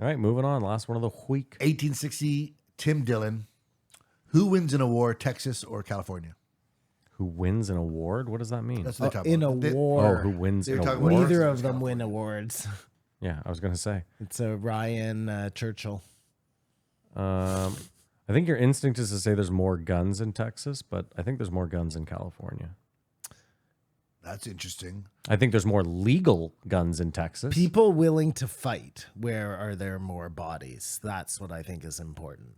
All right, moving on. Last one of the week. 1860, Tim Dillon. Who wins an award, Texas or California? Who wins an award? What does that mean? That's what they're talking In a about. war. Who wins They're an talking award? about Neither Texas, of them win California. awards. Yeah, I was going to say. It's a Ryan Churchill. I think your instinct is to say there's more guns in Texas, but I think there's more guns in California. That's interesting. I think there's more legal guns in Texas. People willing to fight. Where are there more bodies? That's what I think is important.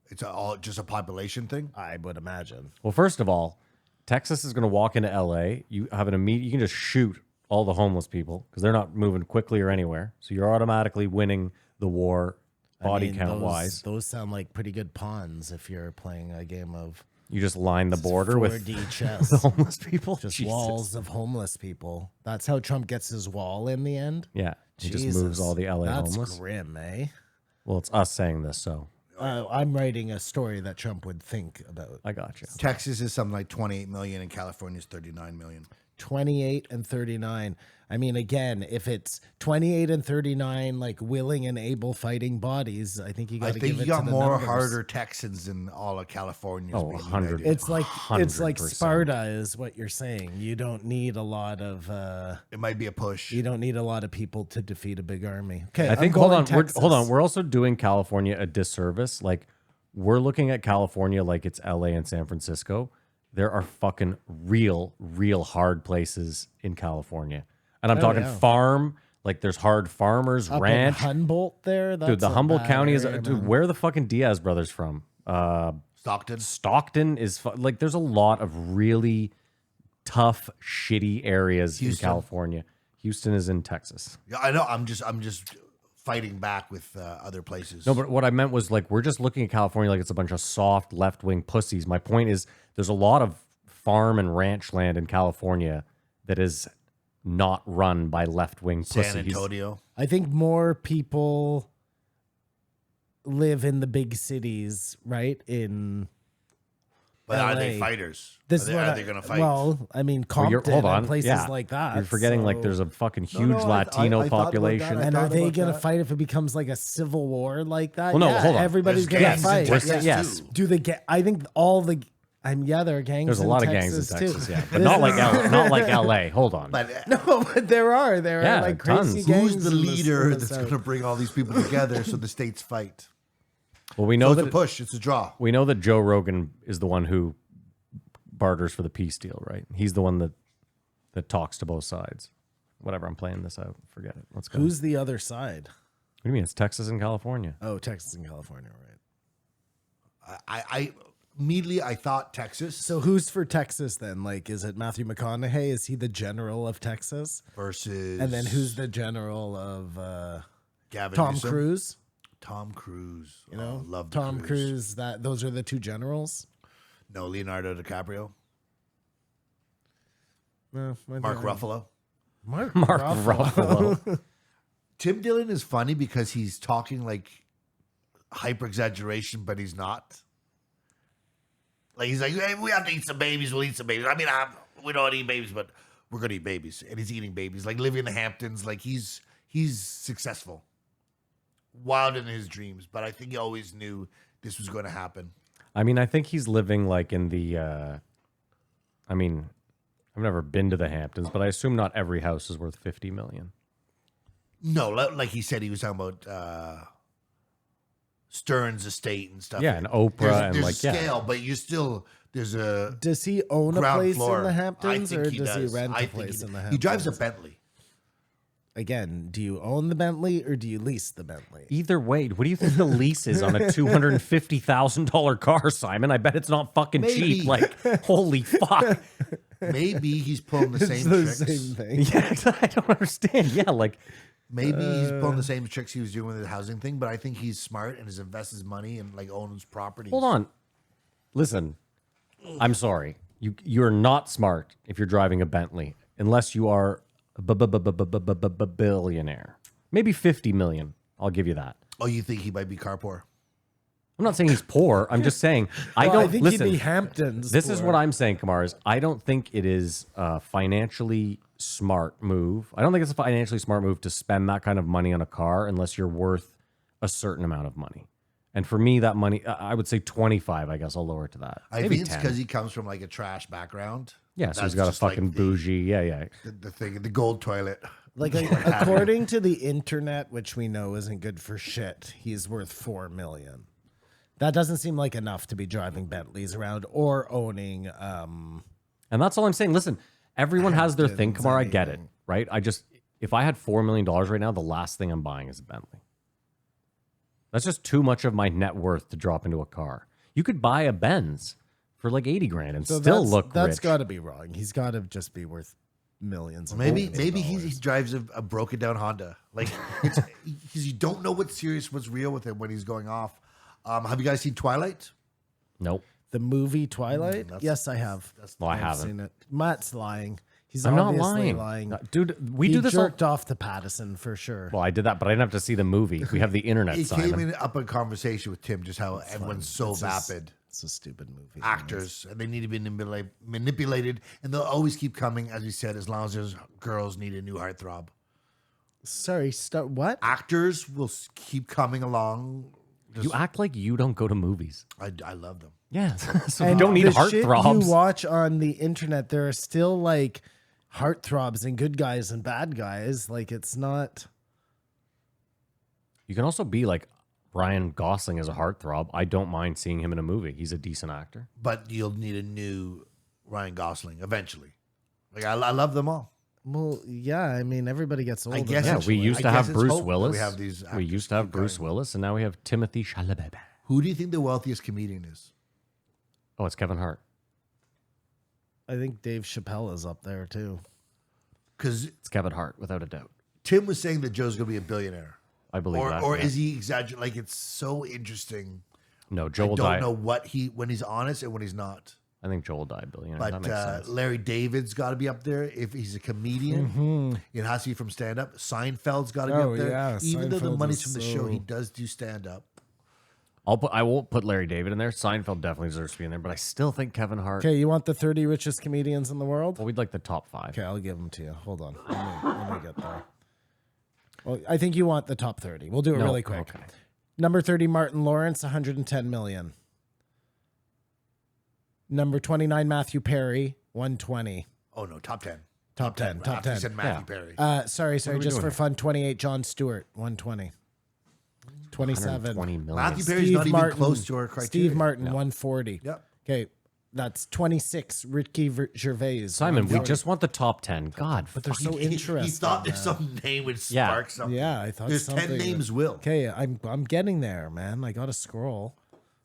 It's all just a population thing. I would imagine. Well, first of all, Texas is going to walk into LA. You have an immediate, you can just shoot all the homeless people because they're not moving quickly or anywhere. So you're automatically winning the war body count wise. Those sound like pretty good pawns if you're playing a game of You just line the border with 4D chess. the homeless people. Just Jesus. walls of homeless people. That's how Trump gets his wall in the end. Yeah. He just Jesus. moves all the LA That's homeless. grim, eh? Well, it's us saying this, so I'm writing a story that Trump would think about. I got you. Texas is something like 28 million and California is 39 million. 28 and 39. I mean, again, if it's 28 and 39, like willing and able fighting bodies, I think you got I to think give you it got to the more numbers. harder Texans than all of California. Oh, 100. It's like 100%. Sparta is what you're saying. You don't need a lot of It might be a push. you don't need a lot of people to defeat a big army. Okay, I think hold on, we're also doing California a disservice. Like we're looking at California like it's LA and San Francisco. There are fucking real hard places in California. And I'm talking farm, like there's hard farmers, Up ranch. in Humboldt there. That's Dude, the a Humboldt bad County is area, dude, man. where are the fucking Diaz brothers from? Stockton. Stockton is like there's a lot of really tough, shitty areas Houston. in California. Houston is in Texas. Yeah, I know. I'm just fighting back with other places. No, but what I meant was like we're just looking at California like it's a bunch of soft left-wing pussies. My point is there's a lot of farm and ranch land in California that is not run by left-wing pussies. San Antonio. I think more people live in the big cities, right? But are they LA. fighters? This Are is what they I- going to fight? Well, I mean, Well, Compton hold on. and places Yeah. like that. You're forgetting like so- there's a fucking huge no, Latino I thought about population. that. I And thought are they about going to that. fight if it becomes like a civil war like that? Well, no, Yeah, hold on. Everybody's There's going to gangs in fight. Texas, Yes. too. Do the I think all the there are gangs. There's a in lot of Texas gangs in Texas, too. yeah, but not like not like LA. Hold on. But No, but there are Yeah, like crazy tons. gangs. who's the in leader in the that's South. going to bring all these people together so the states fight? Well, we So know it's a that push. It's a draw. we know that Joe Rogan is the one who barters for the peace deal, right? He's the one that talks to both sides. Whatever, I'm playing this out. Forget it. Let's go. Who's the other side? What do you mean? It's Texas and California. Oh, Texas and California, right? I immediately I thought Texas So who's for Texas then? Like, is it Matthew McConaughey? Is he the general of Texas? versus And then who's the general of Gavin Tom Newsom. Cruise? Tom Cruise. You know, love the Tom Cruise. That those are the two generals. No, Leonardo DiCaprio. No, Mark Ruffalo. Mark Ruffalo. Tim Dillon is funny because he's talking like hyper exaggeration, but he's not. Like he's like, hey, we have to eat some babies. We'll eat some babies. I mean, we don't eat babies, but we're gonna eat babies, and he's eating babies. Like living in the Hamptons, like he's successful, wild in his dreams. But I think he always knew this was going to happen. I mean, I think he's living like in the. I mean, I've never been to the Hamptons, but I assume not every house is worth $50 million. No, like he said, he was talking about Stern's estate and stuff. Yeah, and Oprah there's like a scale, but you still there's a Does he own a ground place floor. in the I Hamptons, think or he does does. he rent I a think place in the Hamptons? He drives a Bentley. Again, do you own the Bentley or do you lease the Bentley? Either way, what do you think the lease is on a $250,000 car, Simon? I bet it's not fucking Maybe. cheap. Like, holy fuck. Maybe he's pulling the It's same the tricks. same thing. Yeah, I don't understand. Yeah, like, Maybe he's pulling the same tricks he was doing with the housing thing, but I think he's smart and has invested his money and like owns properties. hold on. Listen, I'm sorry. You're not smart if you're driving a Bentley, unless you are a billionaire. Maybe 50 million. I'll give you that. Oh, you think he might be car poor? I'm not saying he's poor. I'm just saying I Well, don't I think listen. he'd be Hamptons. This is for- what I'm saying, Kamar, is I don't think it is a financially smart move. I don't think it's a financially smart move to spend that kind of money on a car unless you're worth a certain amount of money. And for me, that money, I would say 25. I guess I'll lower it to that. I Maybe think it's 10. because he comes from like a trash background. Yeah, so That's he's got a just like fucking the- bougie. Yeah. The thing, the gold toilet. Like according to the internet, which we know isn't good for shit, he's worth $4 million. That doesn't seem like enough to be driving Bentleys around or owning. And that's all I'm saying. Listen, everyone has their thing, Hamptons, Kamar. I get it, anything. right? If I had $4 million right now, the last thing I'm buying is a Bentley. That's just too much of my net worth to drop into a car. You could buy a Benz for like 80 grand and So still that's, look that's rich. got to be wrong. He's got to just be worth millions. and Maybe millions of he dollars. drives a broken down Honda. Like it's because you don't know what's serious, what's real with him when he's going off. Have you guys seen Twilight? Nope. The movie Twilight? that's- Yes, I have. Well, I I've haven't. seen it. Matt's lying. He's I'm not obviously lying. lying. Dude, we he do this all. jerked off to Pattison for sure. Well, I did that, but I didn't have to see the movie. We have the internet, It Simon. came in up in conversation with Tim just how everyone's so It's just- vapid. It's a stupid movie. Actors and they need to be manipulated, and they'll always keep coming, as you said, as long as there's girls need a new heartthrob. Sorry, what? Actors will keep coming along. You act like you don't go to movies. I love them. Yeah, so And you don't need the shit heartthrobs. you watch on the internet, there are still like heartthrobs and good guys and bad guys. Like it's not. You can also be like Ryan Gosling as a heartthrob. I don't mind seeing him in a movie. He's a decent actor. But you'll need a new Ryan Gosling eventually. Like I love them all. Well, yeah. I mean, everybody gets older. guess Yeah, it's- we used I to have guess it's Bruce hope that we Willis. have these We actors used to have keep Bruce going. Willis, and now we have Timothy Chalamet. Who do you think the wealthiest comedian is? Oh, it's Kevin Hart. I think Dave Chappelle is up there too. Because It's Kevin Hart, without a doubt. Tim was saying that Joe's going to be a billionaire. I believe that. Or yeah. is he exaggerating? Like, it's so interesting. No, Joe I will don't die. know when he's honest and when he's not. I think Joe will die a billionaire. that But makes sense. Larry David's got to be up there. If he's a comedian, it has to be from stand up. Seinfeld's got to be Oh, up there. yeah, Even though the Seinfeld money's is from the show, he so- does do stand up. I won't put Larry David in there. Seinfeld definitely deserves to be in there, but I still think Kevin Hart. Okay, you want the 30 richest comedians in the world? Well, we'd like the top 5. Okay, I'll give them to you. Hold on. Let me get there. Well, I think you want the top 30. We'll do it No, really quick. okay. Number 30, Martin Lawrence, 110 million. Number 29, Matthew Perry, 120. Oh, no, top 10. Top 10, top After you 10. said Matthew Perry. Sorry, are we just doing for here? fun, 28, John Stewart, 120. 27. 120 million. Matthew Perry's not even close to our criteria. Steve Martin, 140. Yep. Okay, that's 26, Ricky Gervais. Simon, we 140. just want the top 10. God, But they're so He interesting. thought there's some name would Yeah. spark something. Yeah, I thought There's something 10 names, Will. Okay, I'm getting there, man. I gotta scroll.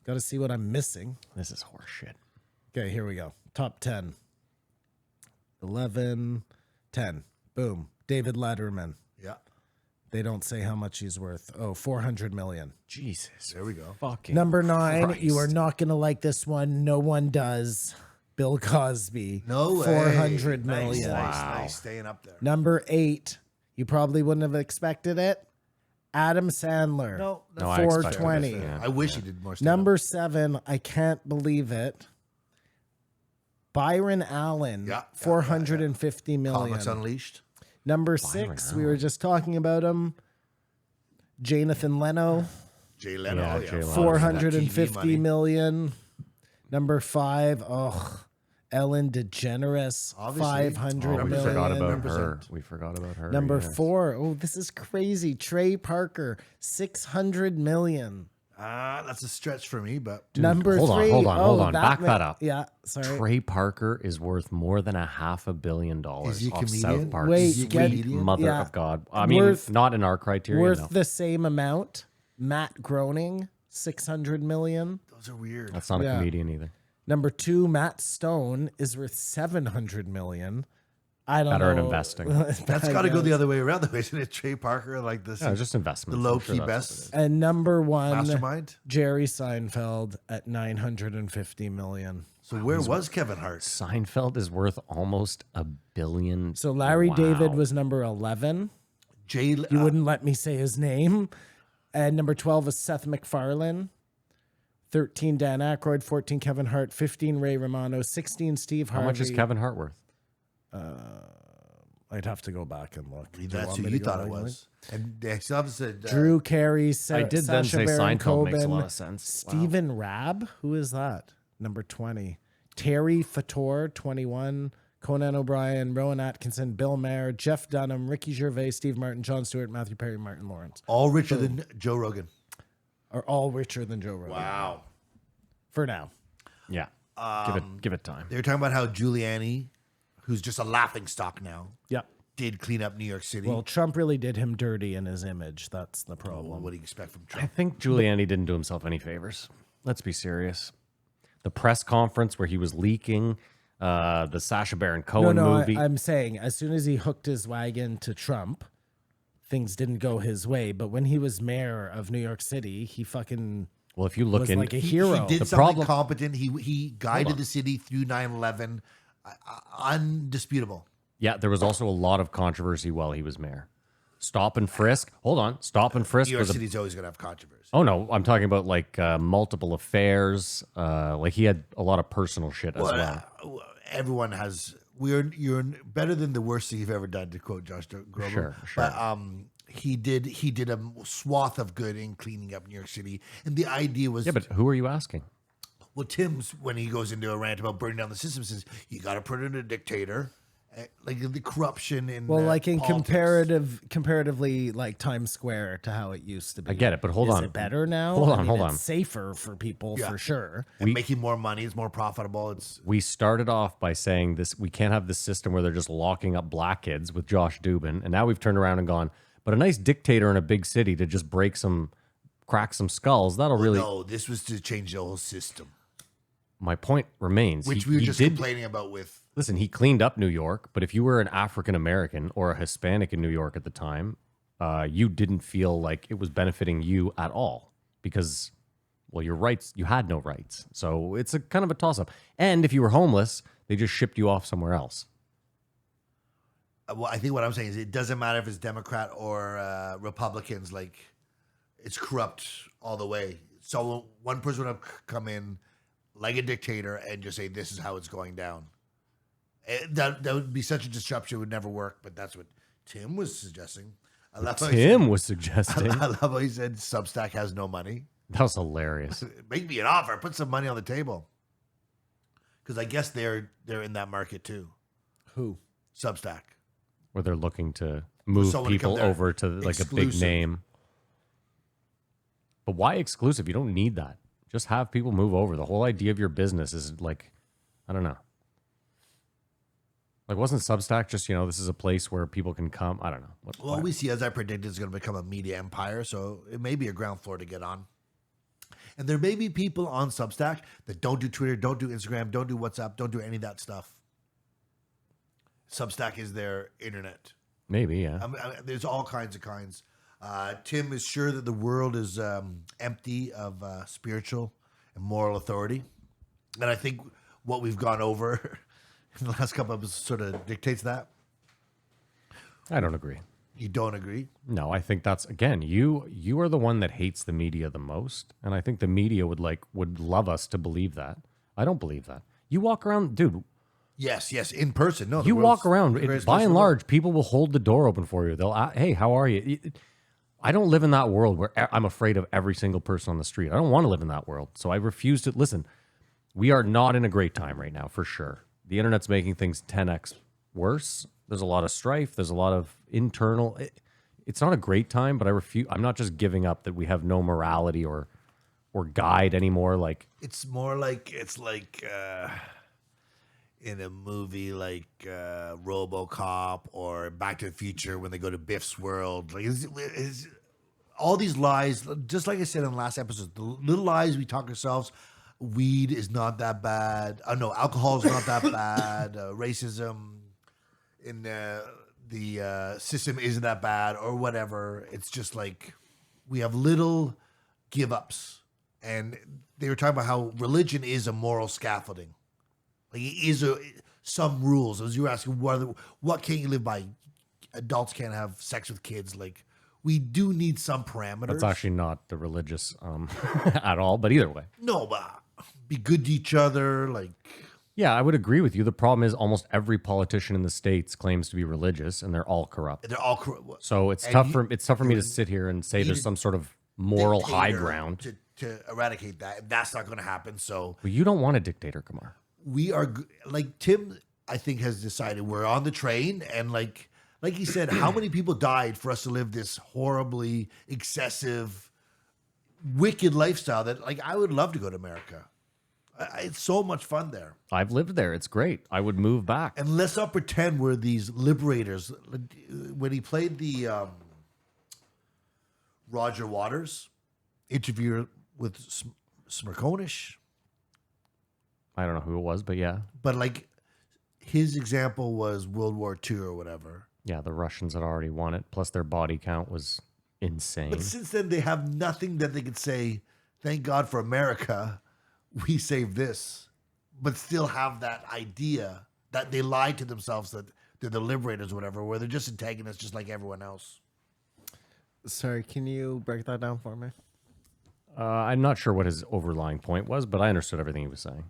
Gotta see what I'm missing. this is horseshit. Okay, here we go. Top 10. 11, 10. Boom. David Letterman. Yeah. They don't say how much he's worth. Oh, 400 million. Jesus. There we go. Fucking Number 9, Christ. you are not gonna like this one. No one does. Bill Cosby. No way. 400 Nice, million. nice, staying up there. Number 8, you probably wouldn't have expected it. Adam Sandler. No, No, I expected 420. it, yeah. I wish he did more stuff. Number 7, I can't believe it. Byron Allen, Yeah, yeah, 450 million. Comics Unleashed. Number 6, we were just talking about him. Jonathan Leno, Jay Leno. Yeah, oh, Jay Leno. 450 TV million. Number 5, Ellen DeGeneres, Obviously. 500 Oh, we million. forgot about 100%. her. We forgot about her. Number yes. 4, this is crazy. Trey Parker, 600 million. That's a stretch for me, but Number hold on, 3, hold on. Back ma- that up. Yeah, sorry. Trey Parker is worth more than $500 million Is he a off comedian? South Park. Wait, Is he a get- comedian? Mother yeah. of God. I mean, Worth- not in our criteria. Worth no. the same amount. Matt Groening, 600 million. those are weird. That's not Yeah. a comedian either. Number 2, Matt Stone is worth 700 million. I don't Better know. at investing. That's got to go the other way around, though, isn't it? Trey Parker, like this, Yeah, just investments. the I'm low sure key that's best what it is. And number 1, mastermind. Jerry Seinfeld at 950 million. So where was Kevin Hart? Seinfeld is worth almost $1 billion. So Larry Wow. David was number 11. Jay. You wouldn't let me say his name. And number 12 was Seth MacFarlane. 13, Dan Aykroyd. 14, Kevin Hart. 15, Ray Romano. 16, Steve Harvey. How much is Kevin Hart worth? I'd have to go back and look. Do That's want who me you to go thought it back and was. And they still said Drew Carey, I did then Sacha say Baron Seinfeld makes a Cohen, lot of sense. Stephen Rabb, who is that? Number 20. Terry Fator, 21. Conan O'Brien, Rowan Atkinson, Bill Maher, Jeff Dunham, Ricky Gervais, Steve Martin, John Stewart, Matthew Perry, Martin Lawrence. all richer than Joe Rogan. Are all richer than Joe Rogan. Wow. For now. Yeah. Give it time. They were talking about how Giuliani, who's just a laughing stock now, Yeah. did clean up New York City. Well, Trump really did him dirty in his image. That's the Well, problem. what do you expect from I Trump? think Giuliani didn't do himself any favors. Let's be serious. The press conference where he was leaking the Sacha Baron Cohen movie. I'm saying as soon as he hooked his wagon to Trump, things didn't go his way. But when he was mayor of New York City, he fucking well, if you look was in, like a hero. He did The something problem- competent. He guided the city through 9/11. Undisputable. yeah, there was also a lot of controversy while he was mayor. Stop and frisk. Hold on, stop and frisk New York was a City's always going to have controversy. Oh no, I'm talking about like multiple affairs. Like he had a lot of personal shit as well. Everyone has. You're better than the worst thing you've ever done, to quote Josh Groban. Sure. But he did a swath of good in cleaning up New York City, and the idea was, Yeah, but who are you asking? well, Tim's when he goes into a rant about burning down the system says you got to put in a dictator, like the corruption in like in politics. comparatively like Times Square to how it used to be. I get it, but hold Is on. it better now? Hold I on, mean, hold it's on. safer for people for sure. And making more money is more profitable. It's We started off by saying this: we can't have this system where they're just locking up black kids with Josh Dubin, and now we've turned around and gone. But a nice dictator in a big city to just crack some skulls. That'll really. no. This was to change the whole system, My point remains. which He- we were he just did- complaining about with. Listen, he cleaned up New York, but if you were an African American or a Hispanic in New York at the time, you didn't feel like it was benefiting you at all because, well, your rights, you had no rights. So it's a kind of a toss up. And if you were homeless, they just shipped you off somewhere else. Well, I think what I'm saying is it doesn't matter if it's Democrat or Republicans. Like, it's corrupt all the way. So one person would have come in like a dictator and just say, "This is how it's going down." That would be such a disruption. It would never work. But that's what Tim was suggesting. I love how he Tim was said, suggesting. I love how he said Substack has no money. That was hilarious. Make me an offer. Put some money on the table. Because I guess they're in that market too. Who? Substack. Where they're looking to move someone to come people there over to like a big exclusive. name. But why exclusive? You don't need that. Just have people move over. The whole idea of your business is like, I don't know. Like, wasn't Substack just, this is a place where people can come? I don't know. Well, we see, as I predicted, is going to become a media empire. So it may be a ground floor to get on. And there may be people on Substack that don't do Twitter, don't do Instagram, don't do WhatsApp, don't do any of that stuff. Substack is their internet. Maybe, yeah. There's all kinds. Tim is sure that the world is empty of spiritual and moral authority. And I think what we've gone over in the last couple of episodes sort of dictates that. I don't agree. You don't agree? No, I think that's, again, you are the one that hates the media the most, and I think the media would love us to believe that. I don't believe that. You walk around, dude. Yes, in person. No, the You world's walk around. the greatest By place in and the world. large, people will hold the door open for you. They'll, hey, how are you? I don't live in that world where I'm afraid of every single person on the street. I don't want to live in that world, so I refuse to listen. We are not in a great time right now, for sure. The internet's making things 10x worse. There's a lot of strife. There's a lot of internal. It's not a great time, but I refuse. I'm not just giving up that we have no morality or guide anymore. Like, It's more like in a movie like RoboCop or Back to the Future when they go to Biff's world. Like it's all these lies, just like I said in the last episode, the little lies we talk ourselves. Weed is not that bad. No, alcohol is not that bad. Racism in the system isn't that bad, or whatever. It's just like we have little give ups. And they were talking about how religion is a moral scaffolding. Like it is some rules. As you were asking, what can't you live by? Adults can't have sex with kids. Like we do need some parameters. that's actually not the religious at all, but either way. No, but be good to each other. Like Yeah, I would agree with you. The problem is almost every politician in the States claims to be religious and they're all corrupt. They're all corrupt. So it's And tough you- for me to sit here and say there's some sort of moral high dictator ground. to eradicate that. That's not going to happen. So Well, you don't want a dictator, Kamar. we are like Tim. I think has decided we're on the train, and like he said, how many people died for us to live this horribly excessive, wicked lifestyle? That like I would love to go to America. It's so much fun there. I've lived there. It's great. I would move back. And let's not pretend we're these liberators. When he played the Roger Waters interview with Smirkonish, I don't know who it was, but yeah. but like his example was World War II or whatever. Yeah, the Russians had already won it. Plus their body count was insane. But since then, they have nothing that they could say, thank God for America, we saved this. But still have that idea that they lied to themselves that they're the liberators or whatever, where they're just antagonists just like everyone else. Sorry, can you break that down for me? I'm not sure what his overlying point was, but I understood everything he was saying.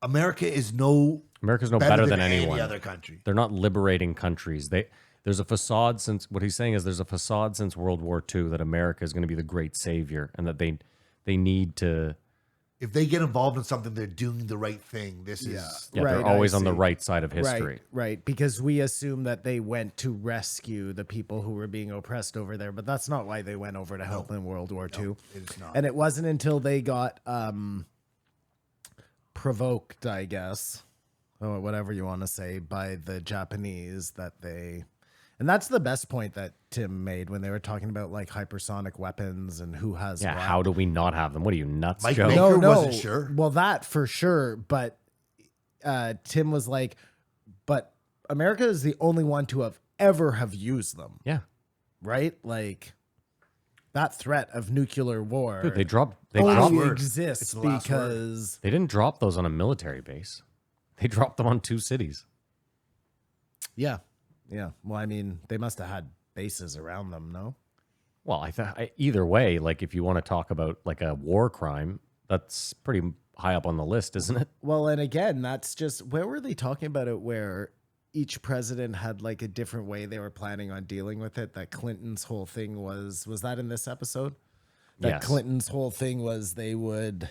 America's America's no better than anyone. any other country. They're not liberating countries. There's a facade since what he's saying is there's a facade since World War II that America is going to be the great savior and that they need to. If they get involved in something, they're doing the right thing. This is Yeah, Right, they're I always on the see. right side of history. Right. Because we assume that they went to rescue the people who were being oppressed over there, but that's not why they went over to help in World War II. it is not. And it wasn't until they got provoked, I guess, or whatever you want to say, by the Japanese that they. And that's the best point that Tim made when they were talking about like hypersonic weapons and who has Yeah, what. how do we not have them? What are you, nuts, Mike Joe? Baker wasn't sure. Well, that for sure. But Tim was like, but America is the only one to have used them, Yeah. right? Like that threat of nuclear war Dude, they dropped only word. exists It's the last word. because They didn't drop those on a military base. They dropped them on 2 cities. yeah. Well, I mean, they must have had bases around them, no? Well, either way, like if you want to talk about like a war crime, that's pretty high up on the list, isn't it? Well, and again, that's just where were they talking about it where each president had like a different way they were planning on dealing with it? That Clinton's whole thing was that in this episode? That Yes. Clinton's whole thing was they would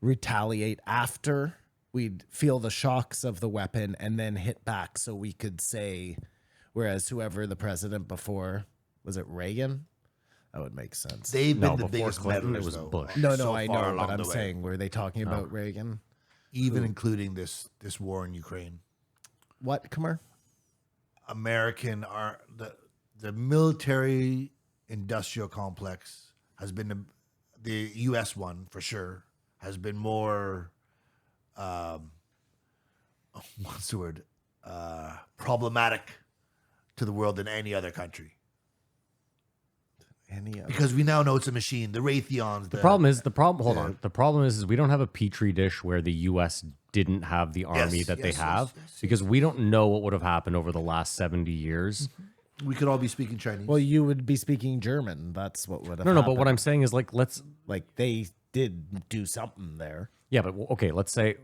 retaliate after we'd feel the shocks of the weapon and then hit back so we could say, whereas whoever the president before, was it Reagan? That would make sense. They've No, been the before biggest Clinton, meddlers, it was though. Bush. no, So I far know, along but I'm the way. saying, were they talking about Reagan? Even including this war in Ukraine. What, Kamar? American are the military industrial complex has been the U.S. one for sure has been more what's the word problematic to the world than any other country Any other? because we now know it's a machine. The Raytheons. The problem is hold on. The problem is we don't have a petri dish where the U.S. didn't have the army that they yes, have yes. because we don't know what would have happened over the last 70 years. we could all be speaking Chinese. Well, you would be speaking German. That's what would have No, happened. but what I'm saying is like like they did do something there. yeah, but okay, let's say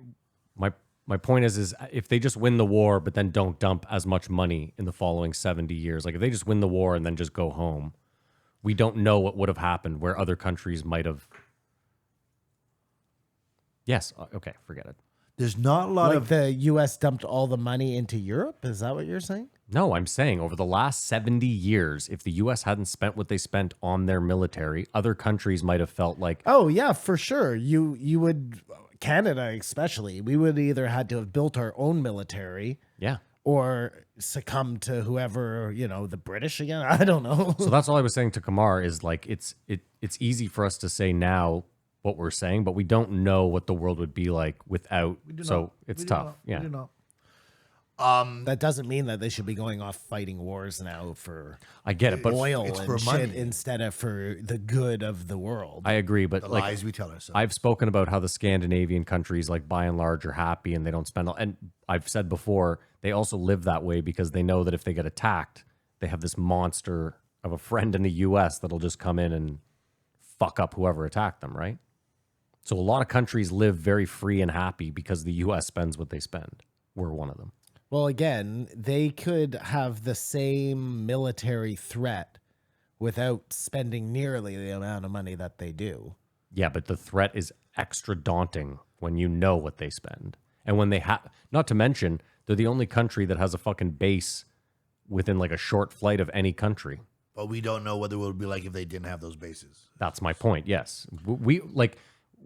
my point is if they just win the war but then don't dump as much money in the following 70 years, like if they just win the war and then just go home, we don't know what would have happened where other countries might have. Yes, okay, forget it. There's not a lot Like of the U.S. dumped all the money into Europe. Is that what you're saying? No, I'm saying over the last 70 years, if the U.S. hadn't spent what they spent on their military, other countries might have felt like, Oh yeah, for sure. You would Canada especially. We would either had to have built our own military yeah. or succumb to whoever, the British again. I don't know. So that's all I was saying to Kamar is like it's easy for us to say now what we're saying, but we don't know what the world would be like without. So it's tough. Yeah. That doesn't mean that they should be going off fighting wars now for I get it, but oil it's and for shit money. instead of for the good of the world. I agree. But the like lies we tell ourselves. I've spoken about how the Scandinavian countries, like by and large, are happy and they don't spend. And I've said before, they also live that way because they know that if they get attacked, they have this monster of a friend in the U.S. that'll just come in and fuck up whoever attacked them, right? So a lot of countries live very free and happy because the U.S. spends what they spend. We're one of them. Well, again, they could have the same military threat without spending nearly the amount of money that they do. Yeah, but the threat is extra daunting when you know what they spend. And when they have, not to mention, they're the only country that has a fucking base within like a short flight of any country. But we don't know what it would be like if they didn't have those bases. That's my point. Yes. We like,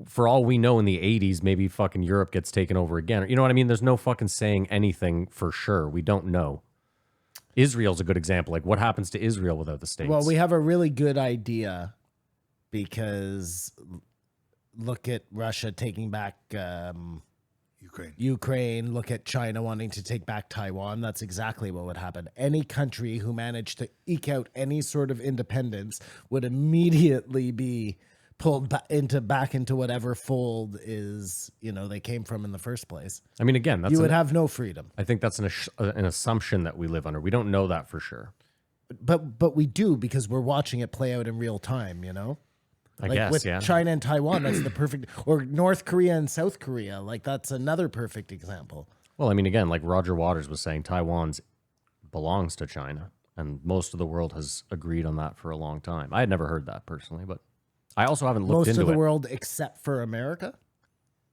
for all we know in the 80s, maybe fucking Europe gets taken over again. You know what I mean? There's no fucking saying anything for sure. We don't know. Israel's a good example. Like, what happens to Israel without the States? Well, we have a really good idea because look at Russia taking back Ukraine. Look at China wanting to take back Taiwan. That's exactly what would happen. Any country who managed to eke out any sort of independence would immediately be pulled back into whatever fold is, they came from in the first place. I mean, again, that's you would have no freedom. I think that's an assumption that we live under. We don't know that for sure. But we do because we're watching it play out in real time, I guess, with yeah. China and Taiwan, that's the perfect, or North Korea and South Korea, like that's another perfect example. Well, I mean, again, like Roger Waters was saying, Taiwan belongs to China, and most of the world has agreed on that for a long time. I had never heard that personally, but I also haven't looked into it. Most of the world except for America?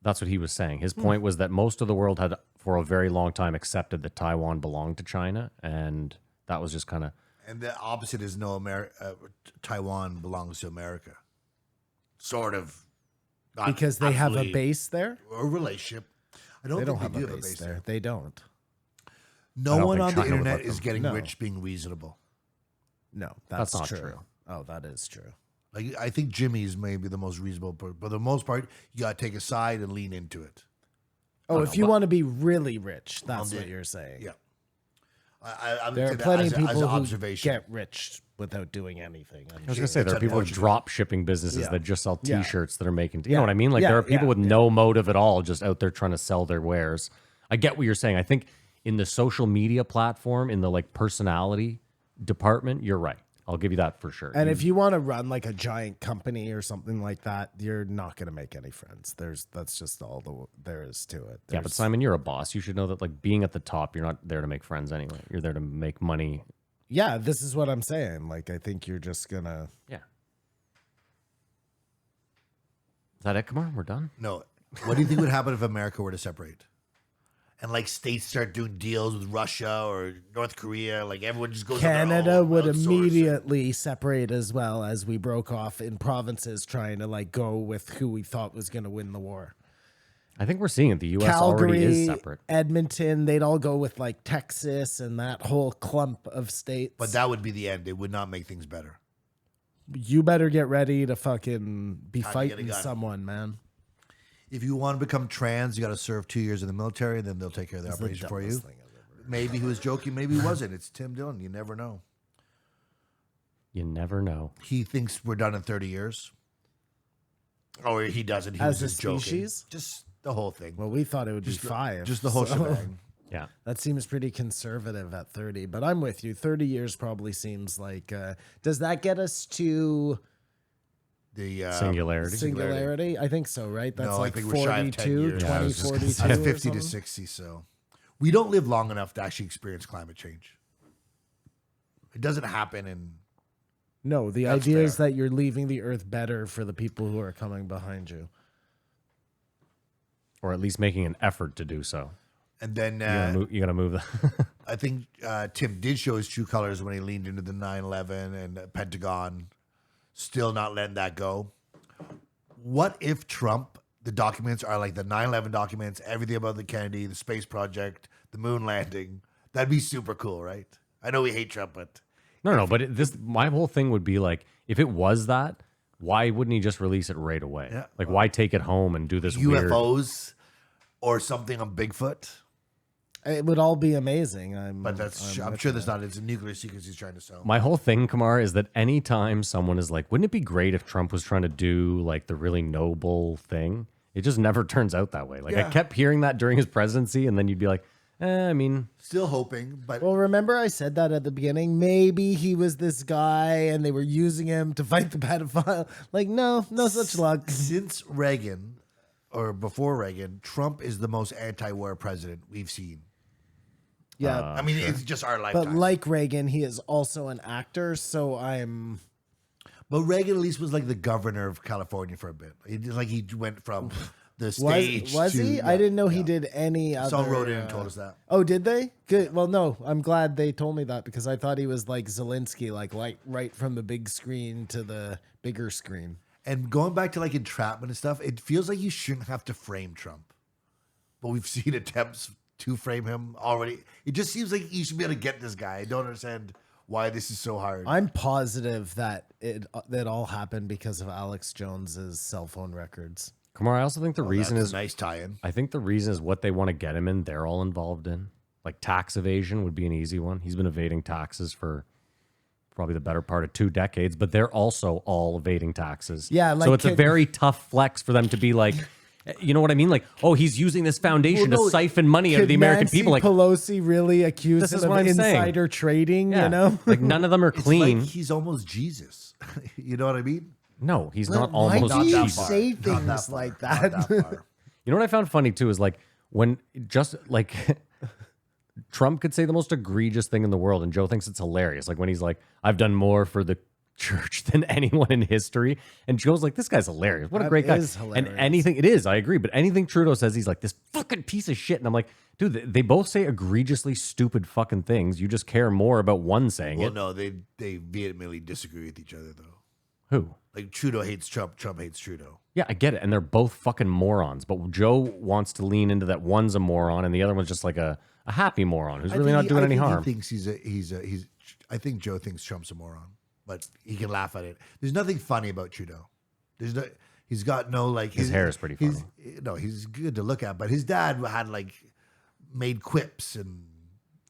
That's what he was saying. His point was that most of the world had, for a very long time, accepted that Taiwan belonged to China, and that was just kind of... And the opposite is Taiwan belongs to America. Sort of. Because they have a base there? A relationship. I don't They think don't they have do a base there. They don't. No don't one think on the China would internet let is them. getting No. rich being reasonable. No, That's not true. true. Oh, that is true. Like, I think Jimmy's maybe the most reasonable, but for the most part, you got to take a side and lean into it. Oh, if you want to be really rich, that's Well, what you're saying. Yeah. I'm There are saying that plenty as of a- as people an who observation. get rich without doing anything. I was going to say, there are It's people with unfortunate. drop shipping businesses Yeah. that just sell Yeah. T-shirts that are making... You Yeah. know what I mean? Like, Yeah, there are people yeah, with no motive at all just out there trying to sell their wares. I get what you're saying. I think in the social media platform, in the, like, personality department, you're right. I'll give you that for sure. And if you want to run like a giant company or something like that, you're not going to make any friends. That's just all there is to it. Yeah, but Simon, you're a boss. You should know that, like, being at the top, you're not there to make friends anyway. You're there to make money. Yeah, this is what I'm saying. Like, I think you're just gonna. Yeah. Is that it, Kamar? We're done? No. What do you think would happen if America were to separate? And like states start doing deals with Russia or North Korea, like everyone just goes. Canada would outsource. immediately separate as well as we broke off in provinces trying to like go with who we thought was going to win the war. I think we're seeing it. The U.S. already is Calgary, separate. Edmonton, they'd all go with like Texas and that whole clump of states. But that would be the end. It would not make things better. You better get ready to fucking be Time to get a fighting gun. someone, man. If you want to become trans, you got to serve 2 years in the military, and then they'll take care of the It's the operation for you. dumbest thing I've ever- Maybe he was joking, maybe he wasn't. It's Tim Dillon. You never know. You never know. He thinks we're done in 30 years. Or he doesn't. He As was a just joking. species? Just the whole thing. Well, we thought it would be 5. Just the whole so- shebang. Yeah. That seems pretty conservative at 30, but I'm with you. 30 years probably seems like. Does that get us to The Singularity. singularity? I think so, right? That's No, I like think we're shy of 10 42, years. Yeah, I was just gonna 2042. say. That's or 50 to something? 60. So we don't live long enough to actually experience climate change. It doesn't happen in. No, the That's idea is fair. that you're leaving the earth better for the people who are coming behind you. Or at least making an effort to do so. And then You gotta move that. I think Tim did show his true colors when he leaned into the 9/11 and the Pentagon, still not letting that go. What if Trump, the documents are like the 9/11 documents, everything about the Kennedy, the space project, the moon landing? That'd be super cool, right? I know we hate Trump, but No, but my whole thing would be like, if it was that, why wouldn't he just release it right away? Yeah. Like, why take it home and do this weird? UFOs or something on Bigfoot. It would all be amazing. I'm I'm sure there's not. It's a nuclear secrets he's trying to sell. My whole thing, Kamar, is that anytime someone is like, wouldn't it be great if Trump was trying to do like the really noble thing? It just never turns out that way. Like I Yeah. kept hearing that during his presidency, and then you'd be like, I mean, Still hoping, but Well, remember I said that at the beginning? Maybe he was this guy and they were using him to fight the pedophile. Like, no such luck. since Reagan or before Reagan, Trump is the most anti-war president we've seen. Yeah. I mean, it's just our lifetime. but like Reagan, he is also an actor. So I'm. But Reagan at least was like the governor of California for a bit. He went from the stage. Was to, he? yeah, I didn't know yeah. he did any other. Someone wrote in and told us that. Oh, did they? Good. Well, no, I'm glad they told me that because I thought he was like Zelensky, like right from the big screen to the bigger screen. And going back to like entrapment and stuff, it feels like you shouldn't have to frame Trump. But we've seen attempts to frame him already. It just seems like you should be able to get this guy. I don't understand why this is so hard. I'm positive that that all happened because of Alex Jones's cell phone records. Kamar, I also think the reason That's is a nice tie-in. I think the reason is what they want to get him in. They're all involved in. Like tax evasion would be an easy one. He's been evading taxes for probably the better part of 2 decades, but they're also all evading taxes. Yeah, like so it's a very tough flex for them to be like, you know what I mean? Like, oh, he's using this foundation to siphon money out of the American Nancy people. Like, Pelosi really accused This him is of what I'm saying. insider trading? yeah, You know, like none of them are It's clean. like he's almost Jesus. You know what I mean? No, he's not Why almost do you that Jesus. far. say Not things that far. like Not that? that far. You know what I found funny too is like when just like Trump could say the most egregious thing in the world and Joe thinks it's hilarious. Like when he's like, I've done more for the church than anyone in history. And Joe's like, this guy's hilarious. What a That great guy. is And hilarious. anything, it is, I agree. But anything Trudeau says, he's like, this fucking piece of shit. And I'm like, dude, they both say egregiously stupid fucking things. You just care more about one saying Well, it. no, they vehemently disagree with each other, though. Who? Like Trudeau hates Trump, Trump hates Trudeau. Yeah, I get it. And they're both fucking morons. But Joe wants to lean into that one's a moron and the other one's just like a happy moron who's really not doing any harm. He thinks he's. I think Joe thinks Trump's a moron, but he can laugh at it. There's nothing funny about Trudeau. There's no. He's got no like. His hair is pretty funny. He's good to look at, but his dad had like made quips and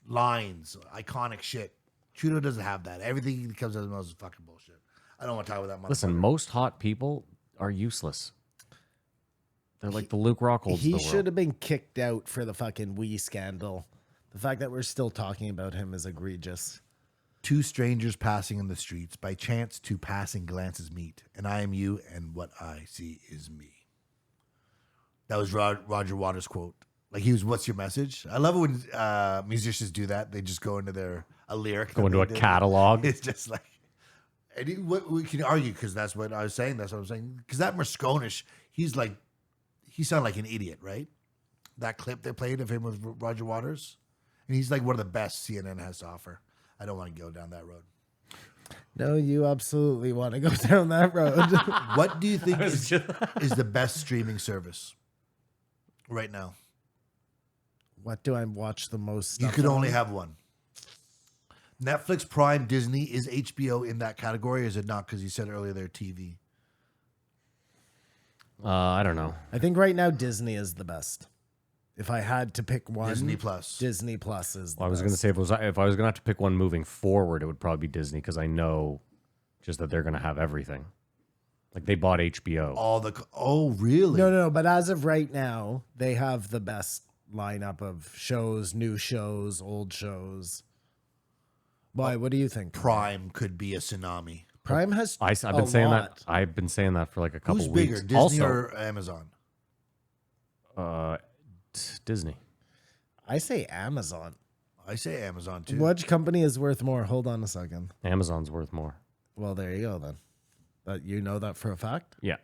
lines, iconic shit. Trudeau doesn't have that. Everything that comes out of his mouth is fucking bullshit. I don't want to talk about that much. Listen, most hot people are useless. They're like the Luke Rockholds of the He world. should have been kicked out for the fucking Wee scandal. The fact that we're still talking about him is egregious. Two strangers passing in the streets, by chance two passing glances meet, and I am you, and what I see is me. That was Roger Waters' quote. Like he was, "What's your message?" I love it when musicians do that. They just go into a lyric, Go that into they a did. catalog. It's just like, and what we can argue because that's what I was saying. That's what I'm saying. Because that Mosconish, he sounded like an idiot, right? That clip they played of him with Roger Waters, and he's like one of the best CNN has to offer. I don't want to go down that road. No, you absolutely want to go down that road. What do you think is the best streaming service right now? What do I watch the most? You Stuff could on? only have one. Netflix, Prime, Disney. Is HBO in that category or is it not? Because you said earlier they're TV. I don't know. I think right now Disney is the best. If I had to pick one, Disney Plus. Disney Plus is. The Well, I was going to best. say if I was going to have to pick one moving forward, it would probably be Disney because I know just that they're going to have everything. Like they bought HBO. Oh, really? No. But as of right now, they have the best lineup of shows, new shows, old shows. Why? What do you think? Prime could be a tsunami. Prime has. I've been a saying lot. that. I've been saying that for like a couple Who's weeks. bigger, Disney also, or Amazon? Disney. I say Amazon. I say Amazon too. Which company is worth more? Hold on a second. Amazon's worth more. Well, there you go then. But you know that for a fact? Yeah.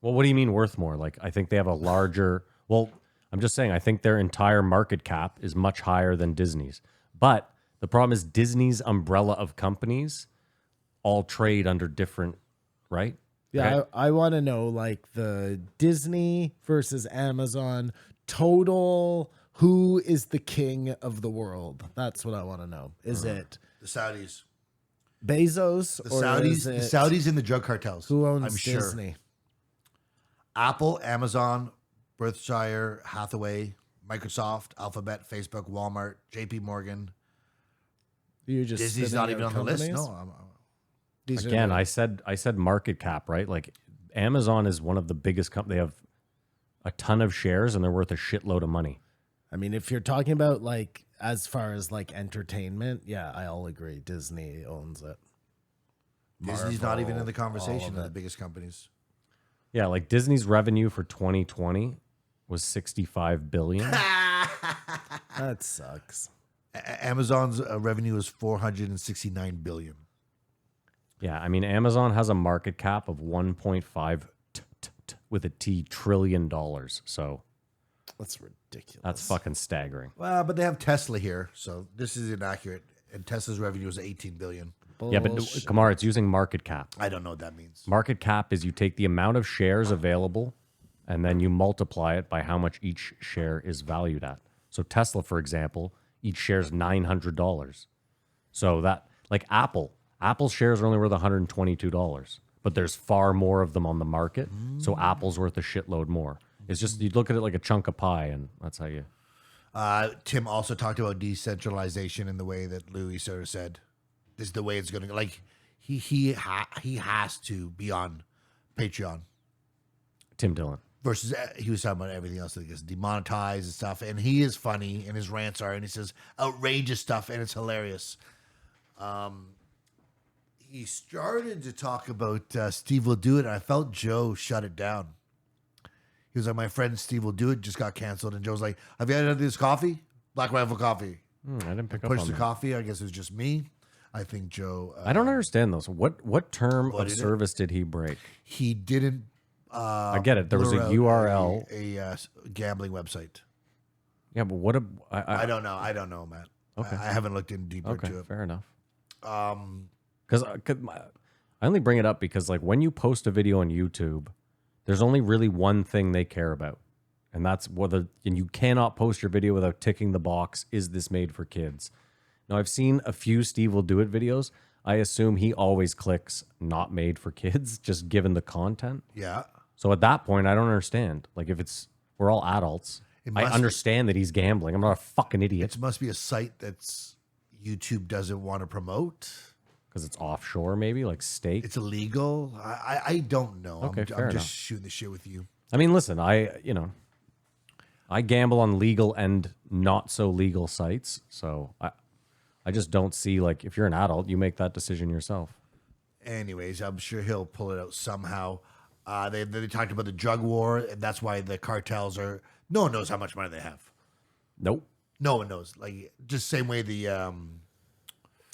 Well, what do you mean worth more? Like I think they have a larger. Well, I'm just saying I think their entire market cap is much higher than Disney's. But the problem is Disney's umbrella of companies all trade under different, right? Yeah, Okay. I want to know like the Disney versus Amazon total. Who is the king of the world? That's what I want to know. Is it The Saudis. Bezos The or Saudis. is The it Saudis and the drug cartels. who owns I'm sure. Disney? Apple, Amazon, Berkshire Hathaway, Microsoft, Alphabet, Facebook, Walmart, JP Morgan. You just Disney's spinning not even out on the list. companies? No, These are Again, the- I said market cap, right? Like Amazon is one of the biggest companies. They have a ton of shares and they're worth a shitload of money. I mean, if you're talking about like as far as like entertainment, yeah, I'll agree. Disney owns it. Disney's not even in the Marvel, all conversation of of the it. biggest companies. Yeah, like Disney's revenue for 2020 was 65 billion. That sucks. Amazon's revenue is 469 billion. Yeah, I mean Amazon has a market cap of 1.5 with a T trillion dollars. So That's ridiculous. that's fucking staggering. Well, but they have Tesla here, so this is inaccurate. And Tesla's revenue is 18 billion. Yeah, but Kamar, it's using market cap. I don't know what that means. Market cap is you take the amount of shares available and then you multiply it by how much each share is valued at. So Tesla, for example, each share is $900. So that, like Apple's shares are only worth $122, but there's far more of them on the market. So Apple's worth a shitload more. It's just, you look at it like a chunk of pie, and that's how you. Tim also talked about decentralization in the way that Louis sort of said. This is the way it's going to go. Like, he has to be on Patreon. Tim Dillon. Versus he was talking about everything else that gets demonetized and stuff. And he is funny, and his rants are, and he says outrageous stuff, and it's hilarious. He started to talk about Steve Will Do It, and I felt Joe shut it down. He was like, my friend Steve Will Do It just got canceled. And Joe's like, have you had this coffee? Black Rifle Coffee. I didn't pick up Push on the that. coffee. I guess it was just me. I think Joe. I don't understand those. What term of is it? service did he break? He didn't. I get it. There was a blur out URL. a gambling website. Yeah, but what? I don't know. I don't know, Matt. Okay. I haven't looked in deeper Okay, into it. fair enough. Because I only bring it up because like when you post a video on YouTube, there's only really one thing they care about, and that's whether. And you cannot post your video without ticking the box: is this made for kids? Now I've seen a few Steve Will Do It videos. I assume he always clicks not made for kids, just given the content. Yeah. So at that point, I don't understand. Like if we're all adults, I must- understand that he's gambling. I'm not a fucking idiot It must be a site that's YouTube doesn't want to promote. because it's offshore, maybe like stake. It's illegal. I don't know. Okay, I'm fair enough. just shooting the shit with you. I mean, listen, I gamble on legal and not so legal sites. So I just don't see, like, if you're an adult, you make that decision yourself. Anyways, I'm sure he'll pull it out somehow. They talked about the drug war, and that's why the cartels are. No one knows how much money they have. Nope. No one knows. Like just same way the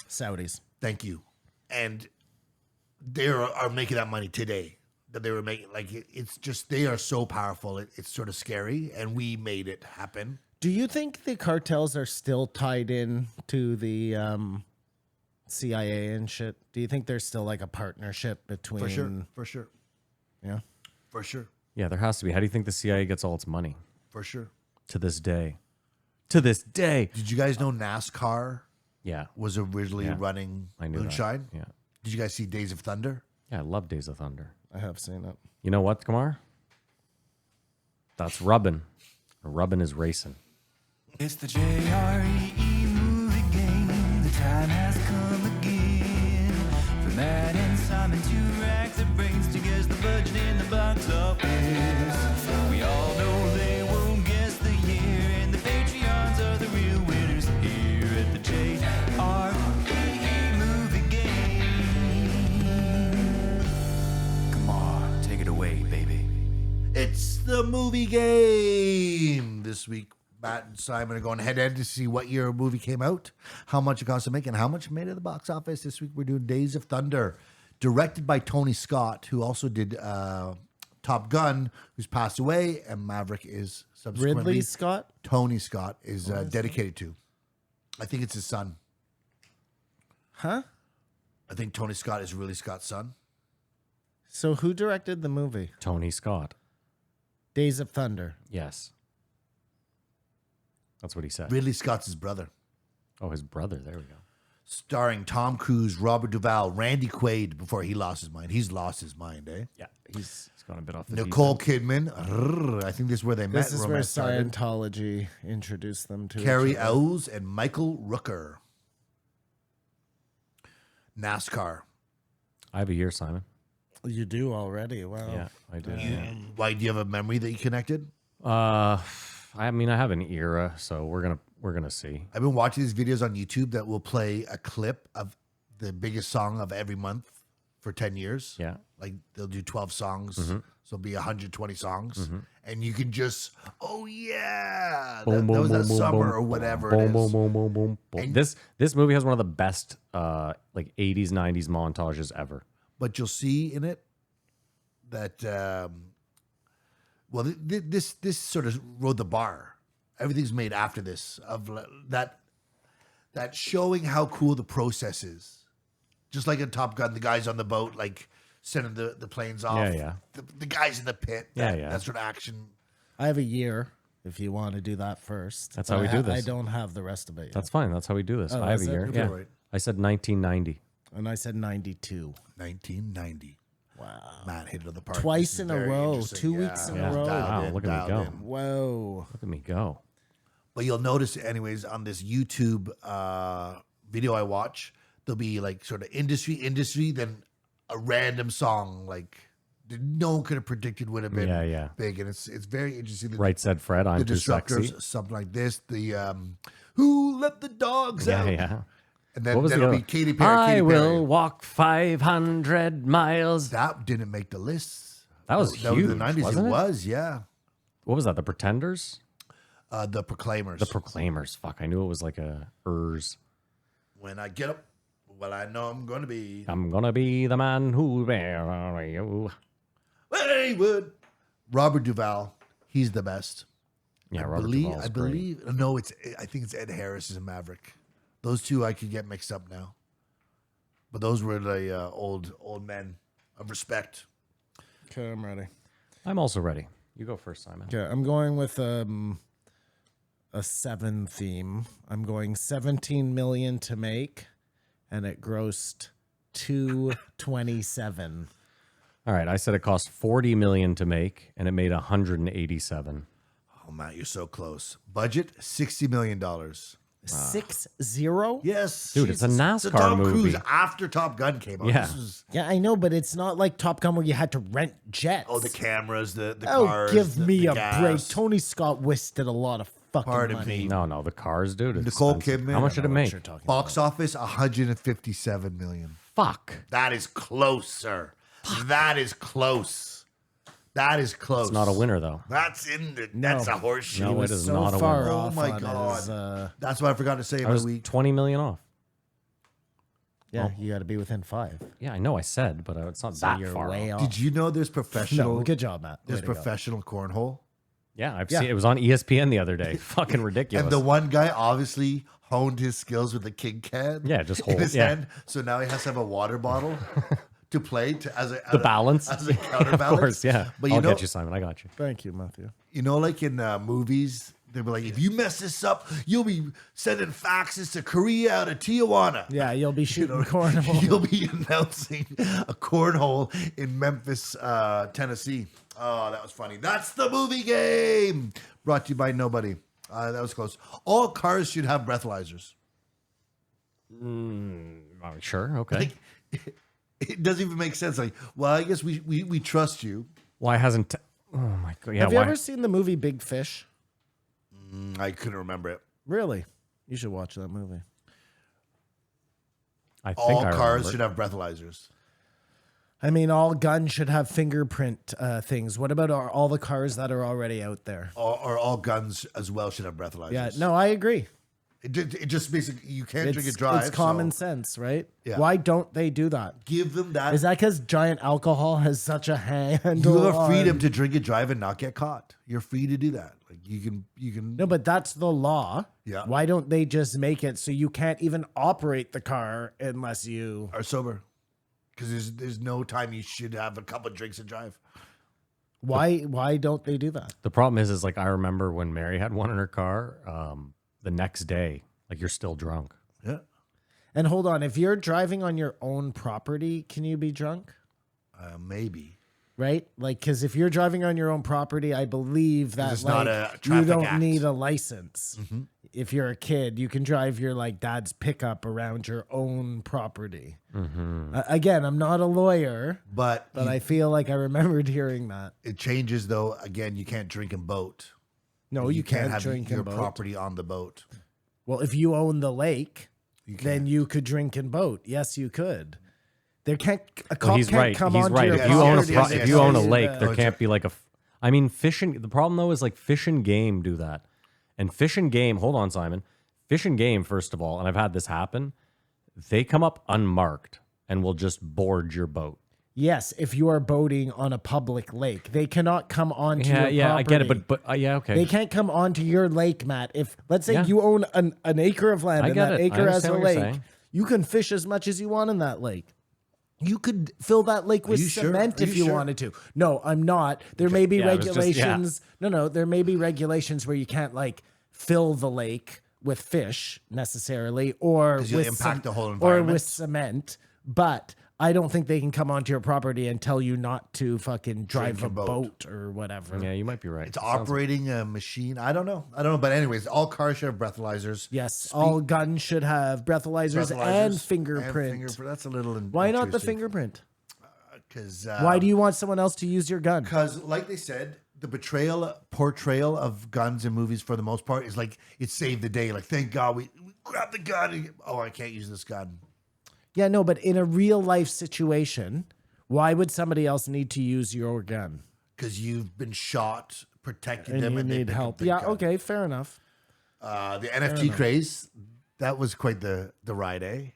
Saudis. thank you, and they are making that money today. That they were making, like it's just they are so powerful. It's sort of scary, and we made it happen. Do you think the cartels are still tied in to the CIA and shit? Do you think there's still like a partnership between? For sure. For sure. Yeah. For sure. Yeah, there has to be. How do you think the CIA gets all its money For sure. to this day? To this day. Did you guys know NASCAR Yeah, was originally Yeah. running I knew Moonshine? that. Yeah. Did you guys see Days of Thunder? Yeah, I love Days of Thunder. I have seen it. You know what, Kamar? That's rubbin'. Rubbin' is racing. It's the JREE movie game. The time has come again. For Matt and Simon to rack the brains to guess the budget in the box office. We all know they won't guess the year, and the Patreons are the real winners here at the JREE movie game. Come on, take it away, baby. It's the movie game. This week, Matt and Simon are going head to head to see what year a movie came out, how much it cost to make, and how much it made at the box office. This week, we're doing Days of Thunder, directed by Tony Scott, who also did Top Gun, who's passed away, and Maverick is subsequently. Ridley Scott. Tony Scott is dedicated to. I think it's his son. Huh? I think Tony Scott is really Scott's son. So who directed the movie Tony Scott. Days of Thunder? Yes. That's what he said. Ridley Scott's his brother. Oh, his brother. There we go. Starring Tom Cruise, Robert Duvall, Randy Quaid before he lost his mind. He's lost his mind, eh? Yeah, he's gone a bit off the deep Nicole end. Kidman. I think this is where they met. This is where romance started. Scientology introduced them to Carrie each other. Ells and Michael Rooker. NASCAR. I have a year, Simon. You do already. Wow. Yeah, I do. Why do you have a memory that you connected? I mean, I have an era, so we're gonna see. I've been watching these videos on YouTube that will play a clip of the biggest song of every month for 10 years. Yeah. Like they'll do 12 songs. So it'll be 120 songs. And you can just, oh yeah, that was that summer or whatever it is. Boom. This movie has one of the best like 80s, 90s montages ever. But you'll see in it that, well, this sort of rode the bar. Everything's made after this, of that showing how cool the process is. Just like in Top Gun, the guys on the boat, like sending the planes off. Yeah. The guys in the pit. That sort of action. I have a year if you want to do that first. That's But how we do this. I don't have the rest of it yet. That's fine. That's how we do this. I have is a it? year. Okay, Yeah. right. I said 1990. And I said 92. 1990. Wow. Matt hit it on the park. Twice This is in a very row, interesting. 2 weeks in a row. Wow, look at me dialed go. in. Whoa. Look at me go. But you'll notice, anyways, on this YouTube video I watch, there'll be like sort of industry, then a random song like that no one could have predicted would have been Yeah. big, and it's very interesting. Right said Fred. The I'm too disruptors, sexy. something like this. The who let the dogs out? Yeah. And then What was it'll the be other? Katy Perry. I Katy will Perry. walk 500 miles. That didn't make the list. That was That was the huge, 90s. wasn't it it? was, yeah. What was that? The Pretenders? The Proclaimers. The Proclaimers. Fuck, I knew it was like a Urs. When I get up, well, I know I'm going to be I'm gonna be the man who bear you. Haywood. Robert Duvall, he's the best. Yeah, Robert Duvall's I great. believe. No, I think it's Ed Harris is a Maverick. Those two I could get mixed up now. But those were the old men of respect. Okay, I'm ready. I'm also ready. You go first, Simon. Okay, I'm going with a 7 theme. I'm going 17 million to make, and it grossed 227. All right, I said it cost 40 million to make, and it made 187. Oh, Matt, you're so close. Budget $60 million. 6-0? Yes, Dude, it's a NASCAR So Tom movie. Cruise after Top Gun came out. Yeah. This was, Yeah, I know, but it's not like Top Gun where you had to rent jets. the cameras, the Oh, cars. give me the a gas. break. Tony Scott wasted a lot of fucking Pardon money. me. No, the cars, dude. it's Nicole expensive. Kidman. How much did it make? You're talking Box office, 157 million. Fuck. That is close, sir. That is close. That is close. It's not a winner, though. That's in the. That's a horseshoe. No, was it is so not a far winner. Oh off my on God. his, That's what I forgot to say I about was the week. 20 million off. yeah, you got to be within 5. Yeah, I know I said, but it's not So that you're far way off. off. Did you know there's professional? No, good job, Matt. There's Way to go. professional cornhole, Yeah, I've Yeah. seen it was on ESPN the other day. Fucking ridiculous. and the one guy obviously honed his skills with the king can. Yeah, just in hold- his yeah. hand. So now he has to have a water bottle to play as a the balance. as a counterbalance. Of course, yeah. But you I'll know, get you, Simon. I got you. Thank you, Matthew. you know, like in movies, they were like, if you mess this up, you'll be sending faxes to Korea to Tijuana. Yeah, you'll be shooting cornhole. You'll be announcing a cornhole in Memphis, Tennessee. Oh, that was funny. That's the movie game. Brought to you by nobody. That was close. All cars should have breathalyzers. Oh, sure. Okay. Like, it doesn't even make sense. Like, well, I guess we trust you. Why hasn't? Oh my god. Yeah. Have you Why? ever seen the movie Big Fish? I couldn't remember it. Really? You should watch that movie. I think All I cars remember. should have breathalyzers. I mean, all guns should have fingerprint things. What about all the cars that are already out there? Or all guns as well should have breathalyzers. Yeah, no, I agree. It just basically, you can't drink It's, and drive. it's common so sense, right? Yeah. Why don't they do that? give them that. Is that because giant alcohol has such a handle? You have a freedom on- to drink and drive and not get caught. You're free to do that. Like you can. No, but that's the law. Yeah. Why don't they just make it so you can't even operate the car unless you? Are sober, because there's no time you should have a couple of drinks and drive. Why don't they do that? The problem is like I remember when Mary had one in her car. The next day, like you're still drunk. Yeah, And hold on, if you're driving on your own property, can you be drunk? maybe. Right? Like, because if you're driving on your own property, I believe that it's like, not a you traffic don't act. need a license. If you're a kid, you can drive your like dad's pickup around your own property. Again, I'm not a lawyer, But but I feel like I remembered hearing that. it changes though. Again, you can't drink and boat. No, you can't have drink your and boat. property on the boat. Well, if you own the lake, then can't. you could drink and boat. Yes, you could. There can't a cop Well, he's can't right. come He's onto right. your If you own a property and if you own a tell you lake, to- there can't be like a. I mean, fishing. The problem though is like fish and game do that, and fish and game. Hold on, Simon. Fish and game, first of all, and I've had this happen. They come up unmarked and will just board your boat. Yes, if you are boating on a public lake, they cannot come onto Yeah, your yeah, property. I get it, but yeah, okay. They can't come onto your lake, Matt. If let's say Yeah. you own an acre of land I and get that it. I acre has understand a what you're lake, saying. you can fish as much as you want in that lake. You could fill that lake with you sure? cement Are if you you sure? wanted to. No, I'm not. There may be Yeah, it was just- yeah. regulations. No, there may be regulations where you can't like fill the lake with fish necessarily, or 'Cause you'll with impact the whole or environment. with cement. But I don't think they can come onto your property and tell you not to fucking drive your a boat. boat or whatever. Yeah, you might be right. It's operating a machine. I don't know. But anyways, all cars should have breathalyzers. Yes, all guns should have breathalyzers, and fingerprint. That's a little. Why not the fingerprint? Because Why do you want someone else to use your gun? Because, like they said, the portrayal of guns in movies for the most part is like it saved the day. Like, thank God we grabbed the gun. And, oh, I can't use this gun. Yeah, no, but in a real life situation, why would somebody else need to use your gun? Because you've been shot, protected And them, you and they need pick up help. the Yeah, gun. okay, fair enough. The NFT craze, that was quite the ride, eh?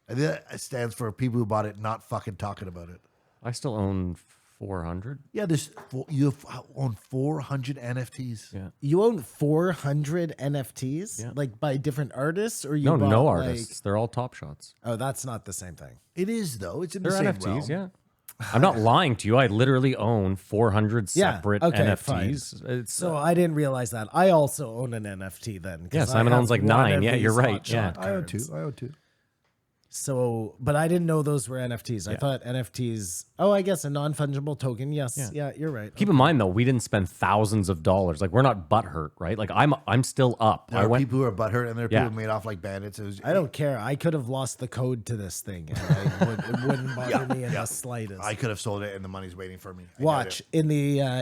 I think that stands for people who bought it not fucking talking about it. I still own 400. Yeah, you own 400 NFTs. Yeah. You own 400 NFTs, Yeah. like by different artists, or you No, bought, no like- artists. They're all Top Shots. Oh, that's not the same thing. It is though. It's in They're the same NFTs. realm. Yeah. I'm not lying to you. I literally own 400 Yeah, separate okay, NFTs. It's So I didn't realize that. I also own an NFT then. 'cause Yeah, I Simon have owns like one 9. of Yeah, these you're right. hot Yeah. shot I own cards. two. So, but I didn't know those were NFTs. I thought NFTs. Oh, I guess a non-fungible token. Yes. Yeah, you're right. Keep in mind though, we didn't spend thousands of dollars. Like we're not butthurt, right? Like I'm still up. There are people who are butthurt, and there are Yeah. people who made off like bandits. It was, I don't care. I could have lost the code to this thing, and it wouldn't bother me in the slightest. I could have sold it, and the money's waiting for me. I got Watch it.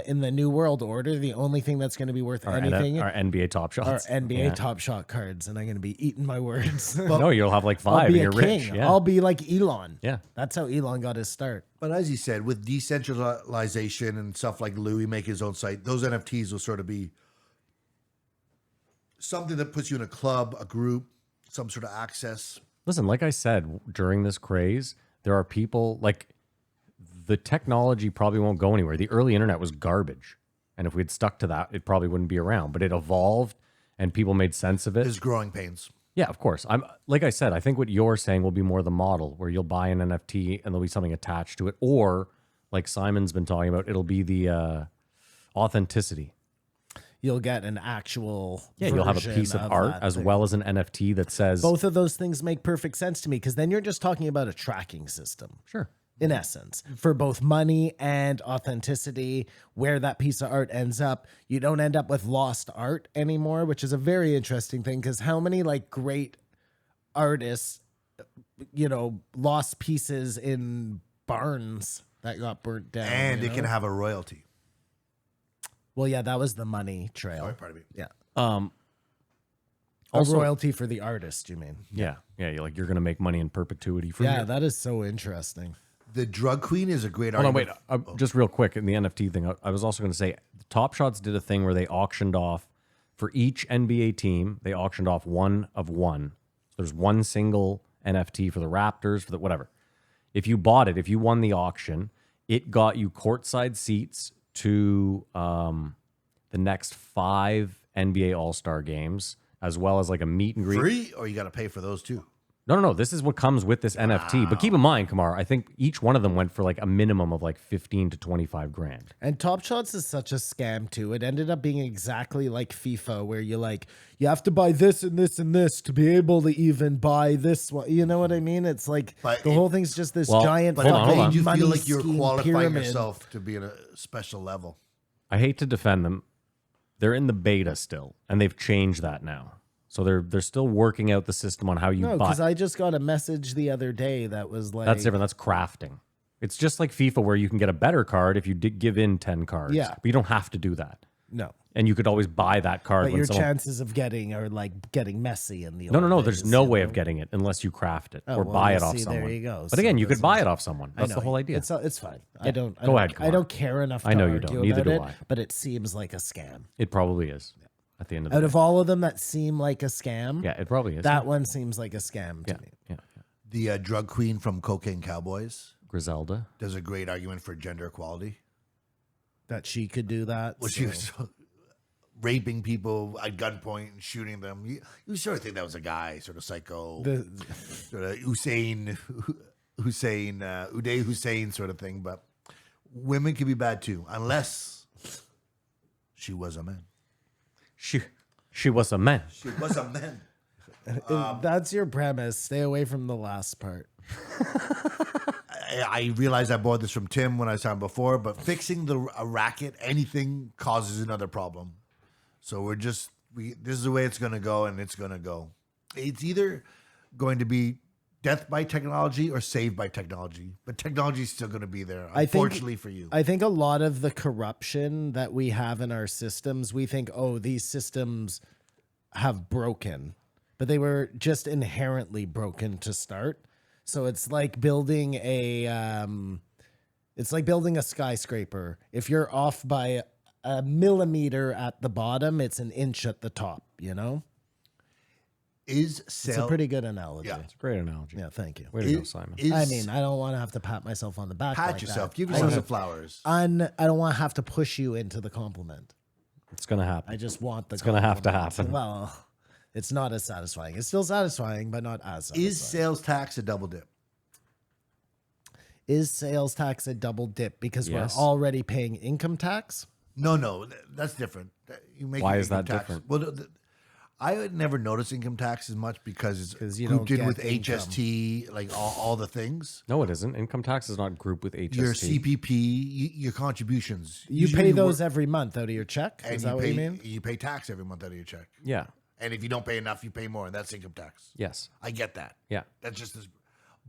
in the new world order. The only thing that's going to be worth anything our NBA Top are Shots. NBA Yeah. Top Shot cards, and I'm going to be eating my words. No, you'll have like I'll 5 be and a you're king. rich. Yeah. I'll be like Elon. Yeah. That's how Elon got his start. But as he said, with decentralization and stuff like Louis making his own site, those NFTs will sort of be something that puts you in a club, a group, some sort of access. Listen, like I said, during this craze, there are people like the technology probably won't go anywhere. The early internet was garbage. And if we'd stuck to that, it probably wouldn't be around. But it evolved and people made sense of it. There's growing pains. Yeah, of course. I'm like I said, I think what you're saying will be more the model where you'll buy an NFT and there'll be something attached to it. Or like Simon's been talking about, it'll be the authenticity. You'll get an actual Yeah, you'll have a version piece of art that as thing. well as an NFT that says Both of those things make perfect sense to me because then you're just talking about a tracking system. Sure. In essence, for both money and authenticity, where that piece of art ends up, you don't end up with lost art anymore, which is a very interesting thing because how many like great artists, lost pieces in barns that got burnt down. And you it can know? have a royalty. Well, yeah, that was the money trail. Sorry, pardon me. Yeah. Also- a royalty for the artist, you mean? Yeah. Yeah. You're going to make money in perpetuity for Yeah, your- that is so interesting. The drug queen is a great Hold on, argument. wait. Just real quick in the NFT thing, I was also going to say Top Shots did a thing where they auctioned off for each NBA team. They auctioned off one of one. So there's one single NFT for the Raptors, for the whatever. If you bought it, if you won the auction, it got you courtside seats to the next 5 NBA All-Star games, as well as like a meet and greet. Free, or you got to pay for those too? No. This is what comes with this NFT. But keep in mind, Kamar, I think each one of them went for like a minimum of like 15 to 25 grand. And Top Shots is such a scam too. It ended up being exactly like FIFA, where you have to buy this and this and this to be able to even buy this one. You know what I mean? It's like But the whole thing's just this Well, giant But Hold on, it hold on. made you money feel like you're scheme qualifying pyramid. yourself to be at a special level. I hate to defend them. They're in the beta still, and they've changed that now. So they're still working out the system on how you No, buy. because I just got a message the other day that was like, That's different. That's crafting. It's just like FIFA where you can get a better card if you did give in 10 cards. Yeah. But you don't have to do that. No. And you could always buy that card But when your someone. chances of getting are like getting messy in the No, no, old no. days, There's no you way know? of getting it unless you craft it Oh, or well, buy you it off see, someone. there you go. But So again, you this could buy is- it off someone. I That's know, the whole idea. It's fine. I Yeah. don't. I Go don't, ahead, I Kumar. don't care enough. I to know you argue don't. Neither about do it, I. But it seems like a scam. It probably is. At the end of the Out day. of all of them that seem like a scam, Yeah, it probably is. that one seems like a scam to yeah, me. yeah. The drug queen from Cocaine Cowboys Griselda. does a great argument for gender equality. That she could do that. Well, she was raping people at gunpoint and shooting them. You sort of think that was a guy, sort of psycho, sort of Uday Hussein sort of thing. But women can be bad too, unless she was a man. She was a man. She was a man. That's your premise. Stay away from the last part. I realized I bought this from Tim when I saw him before, but fixing a racket, anything causes another problem. So this is the way it's going to go, and it's going to go. It's either going to be death by technology or saved by technology, but technology is still going to be there, unfortunately for you. I think a lot of the corruption that we have in our systems, we think, oh, these systems have broken, but they were just inherently broken to start. So it's like building a skyscraper. If you're off by a millimeter at the bottom, it's an inch at the top, you know? It's a pretty good analogy. Yeah. Yeah, It's a great analogy. thank you. Way to go, Simon. I mean, I don't want to have to pat myself on the back. pat like yourself. that. Give yourself some flowers. I don't want to have to push you into the compliment. It's going to happen. I just want the. It's gonna have to happen. Well, it's not as satisfying. It's still satisfying, but not as satisfying. Is sales tax a double dip? Is sales tax a double dip because Yes. we're already paying income tax? No, that's different. You make Why your is that income tax- different? Well, I would never notice income tax as much because it's 'Cause you grouped don't in with get income. HST, like all the things. No, it isn't. Income tax is not grouped with HST. Your CPP, your contributions. You Usually pay those work- every month out of your check? and Is that what you mean? You pay tax every month out of your check. Yeah. And if you don't pay enough, you pay more, and that's income tax. Yes. I get that. Yeah. That's just as.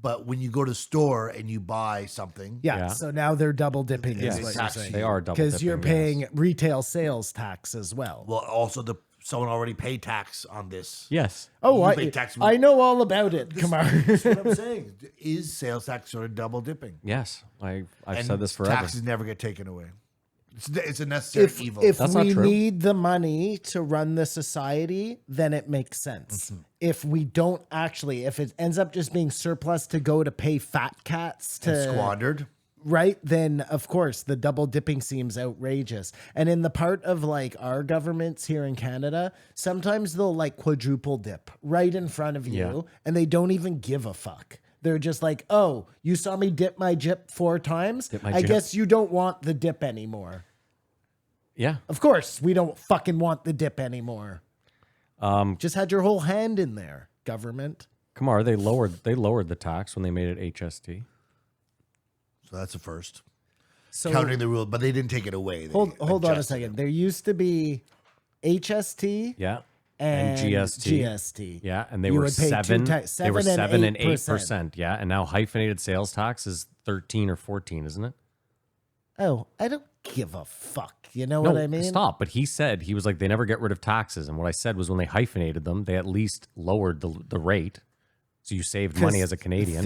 But when you go to the store and you buy something, Yeah, Yeah. so now they're double dipping Yes. is what you're Tax saying. They are double Because you're dipping, paying yes. retail sales tax as well. well, also someone already paid tax on this. Yes. Oh, You I, pay tax- I know all about it. Come on. That's what I'm saying. Is sales tax sort of double dipping? Yes. I've And said this forever. taxes never get taken away. It's a necessary evil. If That's not we true. need the money to run the society, then it makes sense. Mm-hmm. If we don't actually, if it ends up just being surplus to go to pay fat cats to squandered. right, then of course the double dipping seems outrageous. And in the part of like our governments here in Canada, sometimes they'll like quadruple dip right in front of you Yeah. and they don't even give a fuck. They're just like, oh, you saw me dip my jip 4 times? Dip my I jip. guess you don't want the dip anymore. Yeah. Of course, we don't fucking want the dip anymore. Just had your whole hand in there, government. Kamar, they lowered the tax when they made it HST. So that's a first. So Countering the rule, but they didn't take it away. They hold on a adjusted second. There used to be HST Yeah. and GST. GST. Yeah, and they You were would pay seven. They were 7 and 8%. Yeah, and now hyphenated sales tax is 13 or 14, isn't it? Oh, I don't give a fuck. You know what I mean? Stop. But he said, he was like, they never get rid of taxes. And what I said was when they hyphenated them, they at least lowered the rate. So you saved money as a Canadian.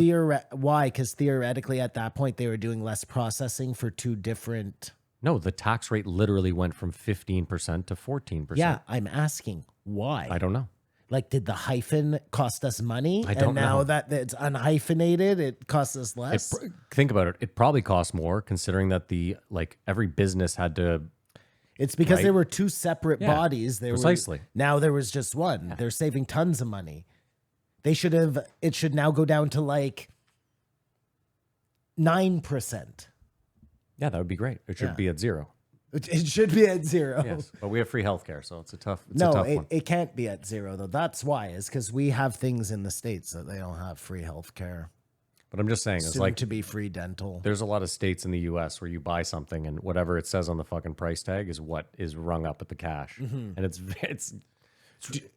Why? Because theoretically at that point they were doing less processing for 2 different. No, the tax rate literally went from 15% to 14%. Yeah, I'm asking why. I don't know. Like, did the hyphen cost us money? I don't and now know. that it's unhyphenated, it costs us less? Think about it. It probably cost more considering that every business had to. It's because Right? there were 2 separate Yeah, bodies. precisely. Now there was just one. They're saving tons of money. It should now go down to like 9%. Yeah, that would be great. It should Yeah. be at 0. It should be at 0. Yes, but we have free healthcare, so it's a tough No, one. it can't be at 0 though. That's why, is because we have things in the States that they don't have free health care. But I'm just saying, it's Soon like to be free dental. there's a lot of states in the U.S. where you buy something and whatever it says on the fucking price tag is what is rung up at the cash, Mm-hmm. and it's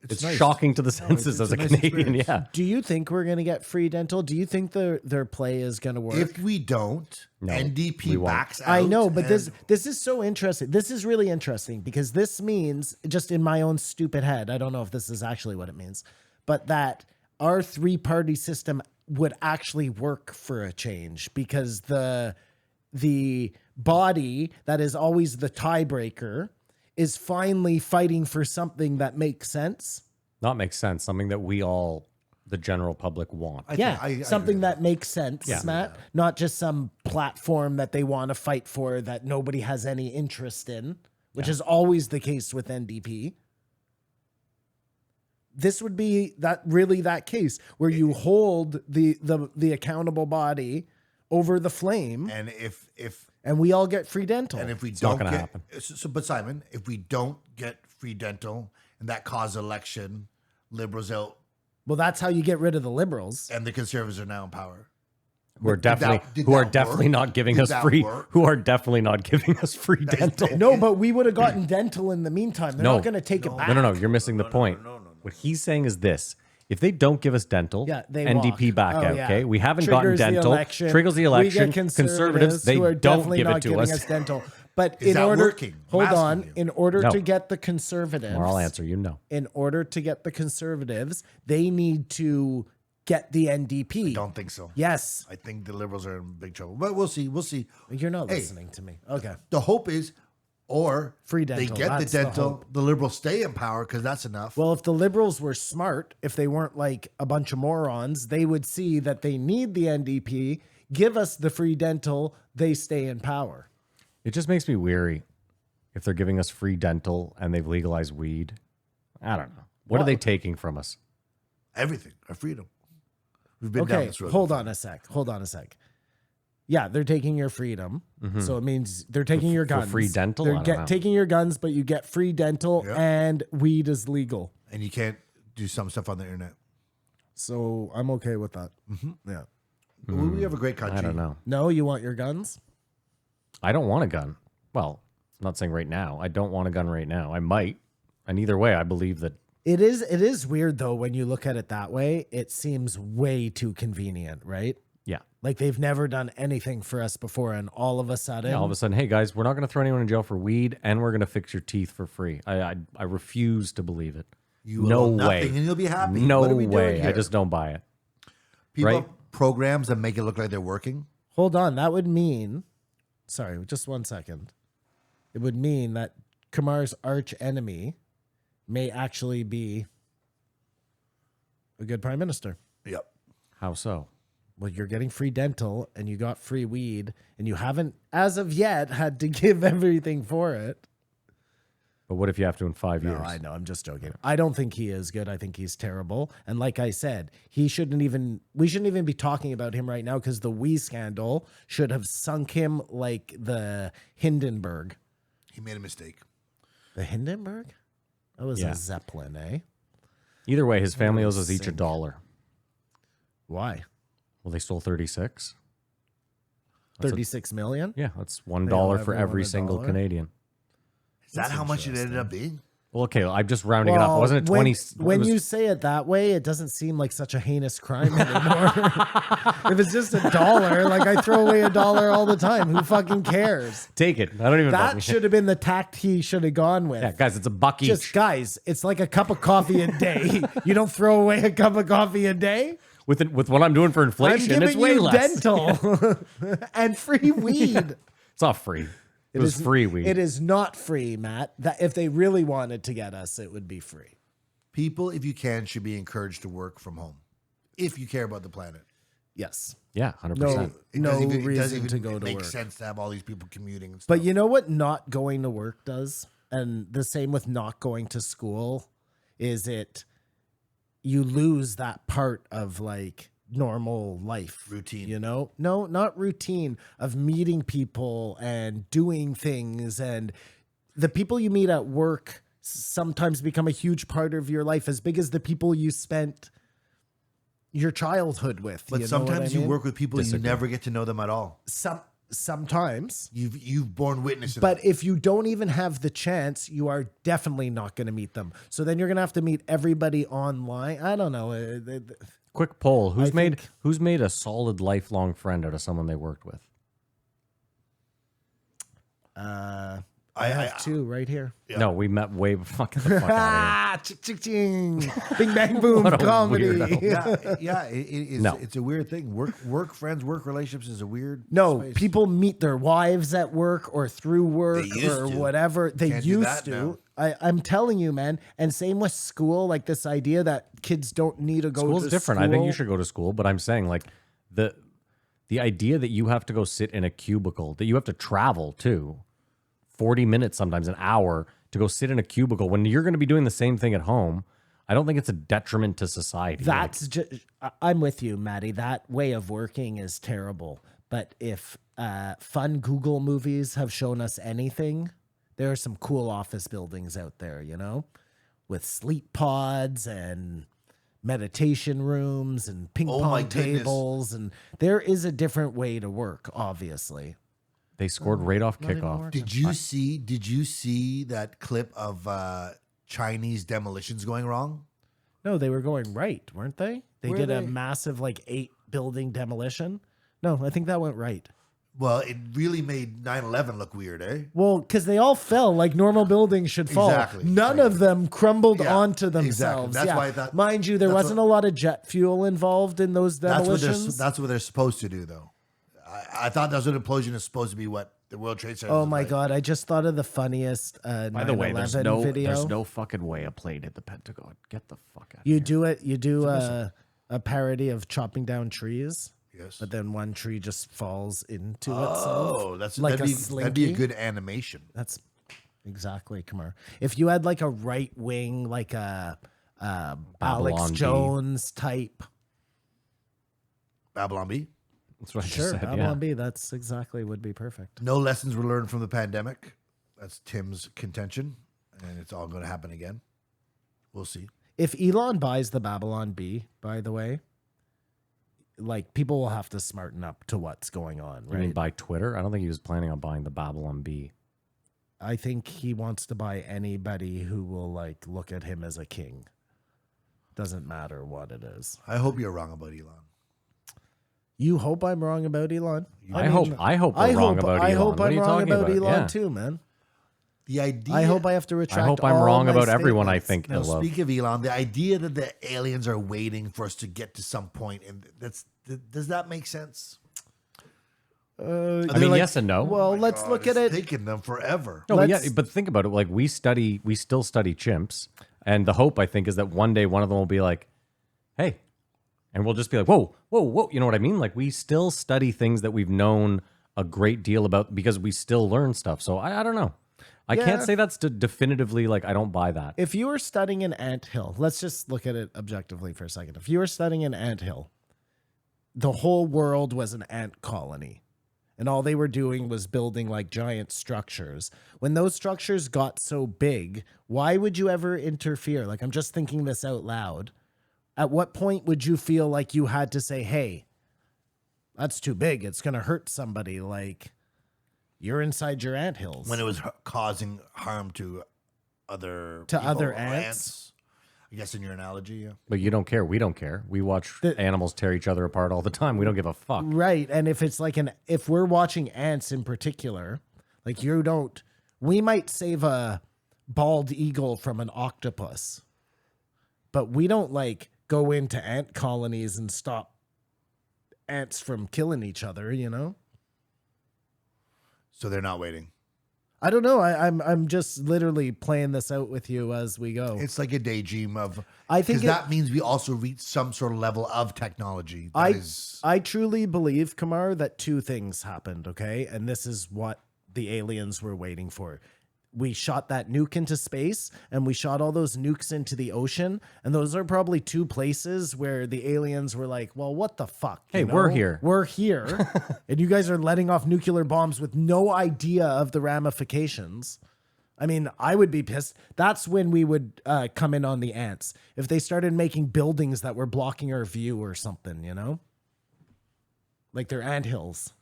It's nice. shocking to the senses it's as a a nice Canadian. experience. Yeah. Do you think we're going to get free dental? Do you think their play is going to work? If we don't, No, NDP we won't. backs out. I know, but and this is so interesting. This is really interesting because this means, just in my own stupid head, I don't know if this is actually what it means, but that our three-party system would actually work for a change because the body that is always the tiebreaker is finally fighting for something that makes sense. Not makes sense. Something that we all, the general public, want. I Something agree. that makes sense, Yeah. Matt. Not just some platform that they want to fight for that nobody has any interest in, which is always the case with NDP. This would be that case where you hold the accountable body over the flame, And if and we all get free dental. and if we not don't gonna get happen. but Simon, if we don't get free dental and that causes election, liberals out Well, that's how you get rid of the liberals. and the conservatives are now in power. Who are Did that- definitely did who are that definitely work? not giving Did us that free. work? Who are definitely not giving us free dental. No, but we would have gotten dental in the meantime. They're No. not going to take it back. No. You're missing the point. What he's saying is this: if they don't give us dental, Yeah, they NDP walk. back Oh, out. yeah. Okay, we haven't Triggers gotten the dental. election. Triggers the We election. get Conservatives, they who are don't definitely give not it to giving us. dental. But Is in that order, working? hold I'm on, asking you. in order No. to get the conservatives, Or I'll answer you no. in order to get the conservatives, they need to get the NDP. Don't think so. Yes, I think the liberals are in big trouble. But we'll see. We'll see. you're not Hey. listening to me. Okay, The hope is, or Free they dental, get the that's the dental, hope. the liberals stay in power because that's enough. well, if the liberals were smart, if they weren't like a bunch of morons, they would see that they need the NDP. Give us the free dental, they stay in power. It just makes me weary if they're giving us free dental and they've legalized weed. I don't know. What are they taking from us? Everything, our freedom. We've been down Okay, this road. hold on a sec. Yeah, they're taking your freedom. So it means they're taking your guns. free dental? They're I don't know. taking your guns, but you get free dental Yeah. and weed is legal. And you can't do some stuff on the internet. So I'm okay with that. Yeah. But we have a great country. I don't know. No, you want your guns? I don't want a gun. Well, I'm not saying right now. I don't want a gun right now. I might. And either way, I believe that It is weird though when you look at it that way. It seems way too convenient, right? yeah. Like they've never done anything for us before, and all of a sudden, Yeah, all of a sudden, hey guys, we're not going to throw anyone in jail for weed, and we're going to fix your teeth for free. I refuse to believe it. You will No own way. nothing and you'll be happy. No What are we doing way. I here? just don't buy it. People right? have programs that make it look like they're working. hold on, that would mean, sorry, just 1 second. It would mean that Kamar's arch enemy may actually be a good prime minister. Yep. How so? Well, you're getting free dental and you got free weed, and you haven't, as of yet, had to give everything for it. But what if you have to in 5 years? No, I know. I'm just joking. I don't think he is good. I think he's terrible. And like I said, we shouldn't even be talking about him right now because the Wee scandal should have sunk him like the Hindenburg. He made a mistake. The Hindenburg? That was Yeah. a Zeppelin, eh? Either way, his family owes us each sink. $1. Why? Well, they stole 36. 36 million? Yeah, that's owe $1 for everyone every a single dollar? Canadian. Is that how much it ended up being? Well, okay, I'm just rounding it up. Wasn't it 20? When you say it that way, it doesn't seem like such a heinous crime anymore. If it's just $1, like I throw away $1 all the time. Who fucking cares? take it. I don't even. That fucking- should have been the tact he should have gone with. Yeah, guys, it's $1 each. Just guys, it's like a cup of coffee a day. You don't throw away a cup of coffee a day. With what I'm doing for I'm inflation, it's giving way you less. dental and free weed. It's not free. It was free weed. It is not free, Matt. That if they really wanted to get us, it would be free. People, if you can, should be encouraged to work from home. If you care about the planet. Yes. Yeah, 100%. No, It no doesn't even- it reason doesn't even to go to make work. sense to have all these people commuting and stuff. But you know what not going to work does? And the same with not going to school is you lose that part of like normal life. Routine. You know? No, not routine of meeting people and doing things, and the people you meet at work sometimes become a huge part of your life, as big as the people you spent your childhood with. But you know what sometimes I you mean? work with people Disagree. you never get to know them at all. sometimes. You've borne witness to But that. if you don't even have the chance, you are definitely not going to meet them. So then you're going to have to meet everybody online. I don't know. Quick poll: Who's I think- made a solid lifelong friend out of someone they worked with? I have two right here. Yeah. No, we met way fucking the fuck out Ah, ching, bing, bang, boom, What a comedy. weirdo. Yeah, it's No. it's a weird thing. Work friends, work relationships is a weird. No, space. people meet their wives at work or through work They used or to. whatever. They Can't do used that to. now. I'm telling you, man. And same with school, like this idea that kids don't need to go School's to different. school. I think you should go to school, but I'm saying like the idea that you have to go sit in a cubicle, that you have to travel to 40 minutes, sometimes an hour, to go sit in a cubicle when you're going to be doing the same thing at home. I don't think it's a detriment to society. That's just, I'm with you, Maddie. That way of working is terrible. But if fun Google movies have shown us anything, there are some cool office buildings out there, you know, with sleep pods and meditation rooms and ping Oh my pong goodness. tables. And there is a different way to work, obviously. they scored right off not even kickoff. working. Did you see that clip of Chinese demolitions going wrong? No, they were going right, weren't they? They Were did a they? massive, like 8-building demolition. No, I think that went right. Well, it really made 9/11 look weird, eh? Well, because they all fell like normal buildings should fall. Exactly. None of them crumbled Yeah, onto exactly. themselves. That's yeah. why I thought- Mind you, there that's wasn't a lot of jet fuel involved in those demolitions. That's what they're supposed to do, though. I thought that's what implosion is supposed to be. What the World Trade Center. Oh was my like. God! I just thought of the funniest By the way, there's 9/11 video. there's no fucking way a plane hit the Pentagon. Get the fuck out. You do it. You do a parody of chopping down trees, Yes. but then one tree just falls into Oh, itself. that's like that'd a be slinky. a good animation. That's exactly, Kamar. If you had like a right wing, like a Alex Babylon Bee. Jones type. Babylon Bee. That's what I Sure, just said. Babylon Yeah. B. That's exactly would be perfect. No lessons were learned from the pandemic. That's Tim's contention, and it's all going to happen again. We'll see. If Elon buys the Babylon B, by the way, like people will have to smarten up to what's going on, You mean right? by Twitter? I don't think he was planning on buying the Babylon Bee. I think he wants to buy anybody who will like look at him as a king. Doesn't matter what it is. I hope you're wrong about Elon. You hope I'm wrong about Elon? I hope we're wrong about I Elon. hope What are I'm you wrong talking about Elon Yeah. too, man. The idea. I hope I have to retract. I hope I'm all wrong my about everyone I statements. think Now, ill of. speak of Elon, the idea that the aliens are waiting for us to get to some point, and does that make sense? I They're mean, like, yes and no. Well, let's look at it's it. taking them forever. No, but yeah, let's- but think about it. Like we still study chimps, and the hope I think is that one day one of them will be like, "Hey," and we'll just be like, "Whoa, whoa, whoa!" You know what I mean? Like we still study things that we've known a great deal about because we still learn stuff. So I don't know. I can't Yeah. say that's definitively like I don't buy that. If you were studying an anthill, let's just look at it objectively for a second. If you were studying an anthill, the whole world was an ant colony. And all they were doing was building like giant structures. When those structures got so big, why would you ever interfere? Like, I'm just thinking this out loud. At what point would you feel like you had to say, hey, that's too big. It's going to hurt somebody. Like, you're inside your anthills. When it was causing harm to other other or ants? I guess in your analogy, yeah. But you don't care. We don't care. We watch animals tear each other apart all the time. We don't give a fuck. Right. And if it's like if we're watching ants in particular, like we might save a bald eagle from an octopus, but we don't like go into ant colonies and stop ants from killing each other, you know? So they're not waiting. I don't know. I'm just literally playing this out with you as we go. It's like a daydream of. I think because that means we also reach some sort of level of technology. I truly believe, Kamar, that two things happened, okay? And this is what the aliens were waiting for. We shot that nuke into space and we shot all those nukes into the ocean. And those are probably two places where the aliens were like, well, what the fuck? Hey, you we're know? here. We're here. And you guys are letting off nuclear bombs with no idea of the ramifications. I mean, I would be pissed. That's when we would come in on the ants. If they started making buildings that were blocking our view or something, you know? Like they're anthills.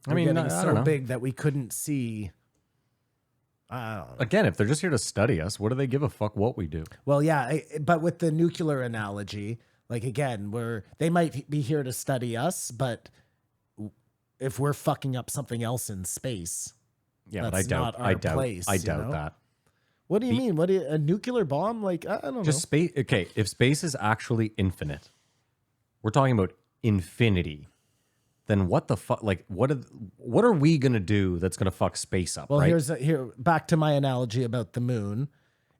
We're mean, getting I so don't know. big that we couldn't see. I don't know. Again, if they're just here to study us, what do they give a fuck what we do? Well, yeah, but with the nuclear analogy, like again, they might be here to study us, but if we're fucking up something else in space, Yeah, but that's not our place. I you doubt know? that. What do you mean? A nuclear bomb? Like I don't Just know. space. Okay, if space is actually infinite, we're talking about infinity. Then what the fuck? Like, what are we gonna do that's gonna fuck space up? Well, right? here back to my analogy about the moon.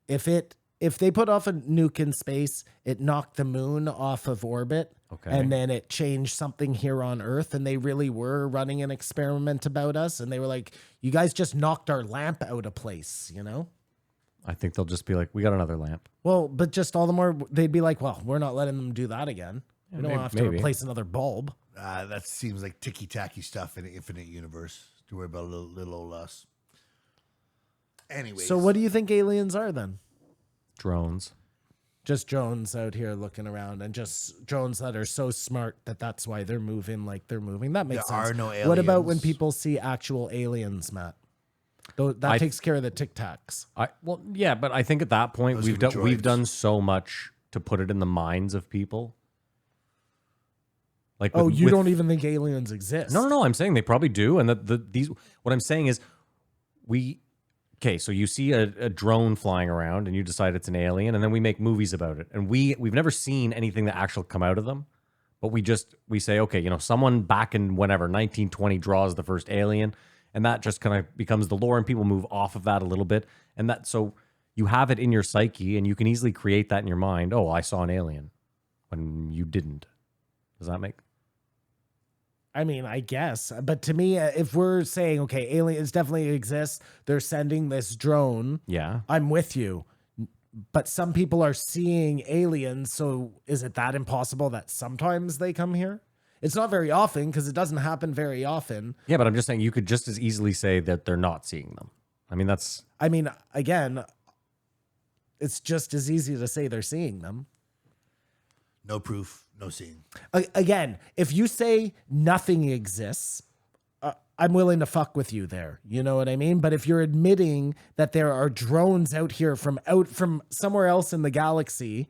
If they put off a nuke in space, it knocked the moon off of orbit, Okay. and then it changed something here on Earth, and they really were running an experiment about us, and they were like, "You guys just knocked our lamp out of place," you know? I think they'll just be like, we got another lamp. Well, but just all the more, they'd be like, "Well, we're not letting them do that again. We don't have to maybe. replace another bulb." That seems like ticky-tacky stuff in an infinite universe. To worry about a little old us. Anyways. So, what do you think aliens are then? Drones. Just drones out here looking around, and just drones that are so smart that that's why they're moving like they're moving. That makes There sense. are no What about when aliens. people see actual aliens, Matt? That takes care of the Tic Tacs. Well, yeah, but I think at that point Those we've are done we've droids. done so much to put it in the minds of people. Like, Oh, with- you with- don't even think aliens exist? No. I'm saying they probably do, and that these. What I'm saying is, okay. So you see a drone flying around, and you decide it's an alien, and then we make movies about it, and we've never seen anything that actually come out of them, but we say, okay, someone back in whenever 1920 draws the first alien, and that just kind of becomes the lore, and people move off of that a little bit, and that so you have it in your psyche, and you can easily create that in your mind. Oh, I saw an alien, when you didn't. Does that make? I mean, I guess. But to me, if we're saying, okay, aliens definitely exist, they're sending this drone, Yeah. I'm with you. But some people are seeing aliens, so is it that impossible that sometimes they come here? It's not very often because it doesn't happen very often. Yeah, but I'm just saying you could just as easily say that they're not seeing them. I mean, that's I mean, again, it's just as easy to say they're seeing them. No proof, no seeing. Again, if you say nothing exists, I'm willing to fuck with you there. You know what I mean? But if you're admitting that there are drones out here from somewhere else in the galaxy,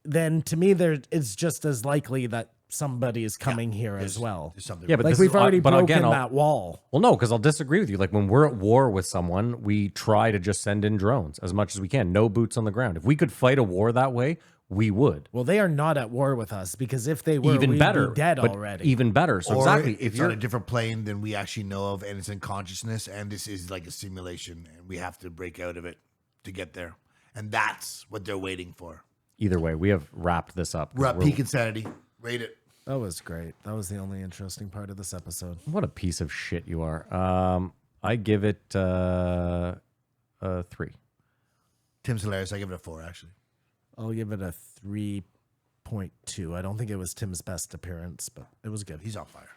then to me, it's just as likely that somebody is coming here as well. There's something. Yeah, but Like this we've is- already but broken again, I'll- that wall. well, no, because I'll disagree with you. Like when we're at war with someone, we try to just send in drones as much as we can. No boots on the ground. If we could fight a war that way, we would. Well, they are not at war with us because if they were, Even we'd better, be dead but already. Even better. So or exactly, it's on a different plane than we actually know of, and it's in consciousness, and this is like a simulation, and we have to break out of it to get there, and that's what they're waiting for. either way, we have wrapped this up. We're at peak insanity. Rate it. That was great. That was the only interesting part of this episode. What a piece of shit you are. I give it 3. Tim's hilarious. I give it a 4, actually. I'll give it a 3.2. I don't think it was Tim's best appearance, but it was good. He's on fire.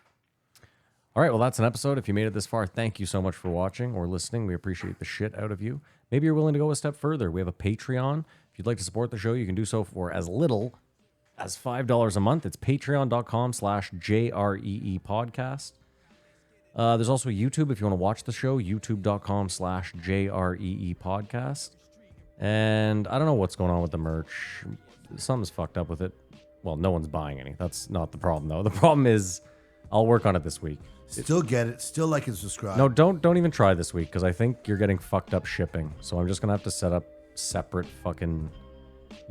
All right, well, that's an episode. If you made it this far, thank you so much for watching or listening. We appreciate the shit out of you. Maybe you're willing to go a step further. We have a Patreon. If you'd like to support the show, you can do so for as little as $5 a month. It's patreon.com/JREE podcast. There's also YouTube if you want to watch the show, youtube.com/JREE podcast. And I don't know what's going on with the merch. Something's fucked up with it. Well, no one's buying any. That's not the problem, though. The problem is I'll work on it this week. Still get it. Still like and subscribe. No, don't even try this week because I think you're getting fucked up shipping. So I'm just going to have to set up separate fucking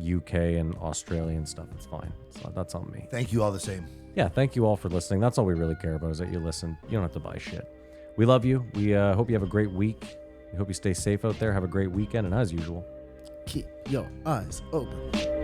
UK and Australian stuff. It's fine. That's on me. Thank you all the same. Yeah, thank you all for listening. That's all we really care about is that you listen. You don't have to buy shit. We love you. We hope you have a great week. We hope you stay safe out there. Have a great weekend. And as usual, Keep your eyes open.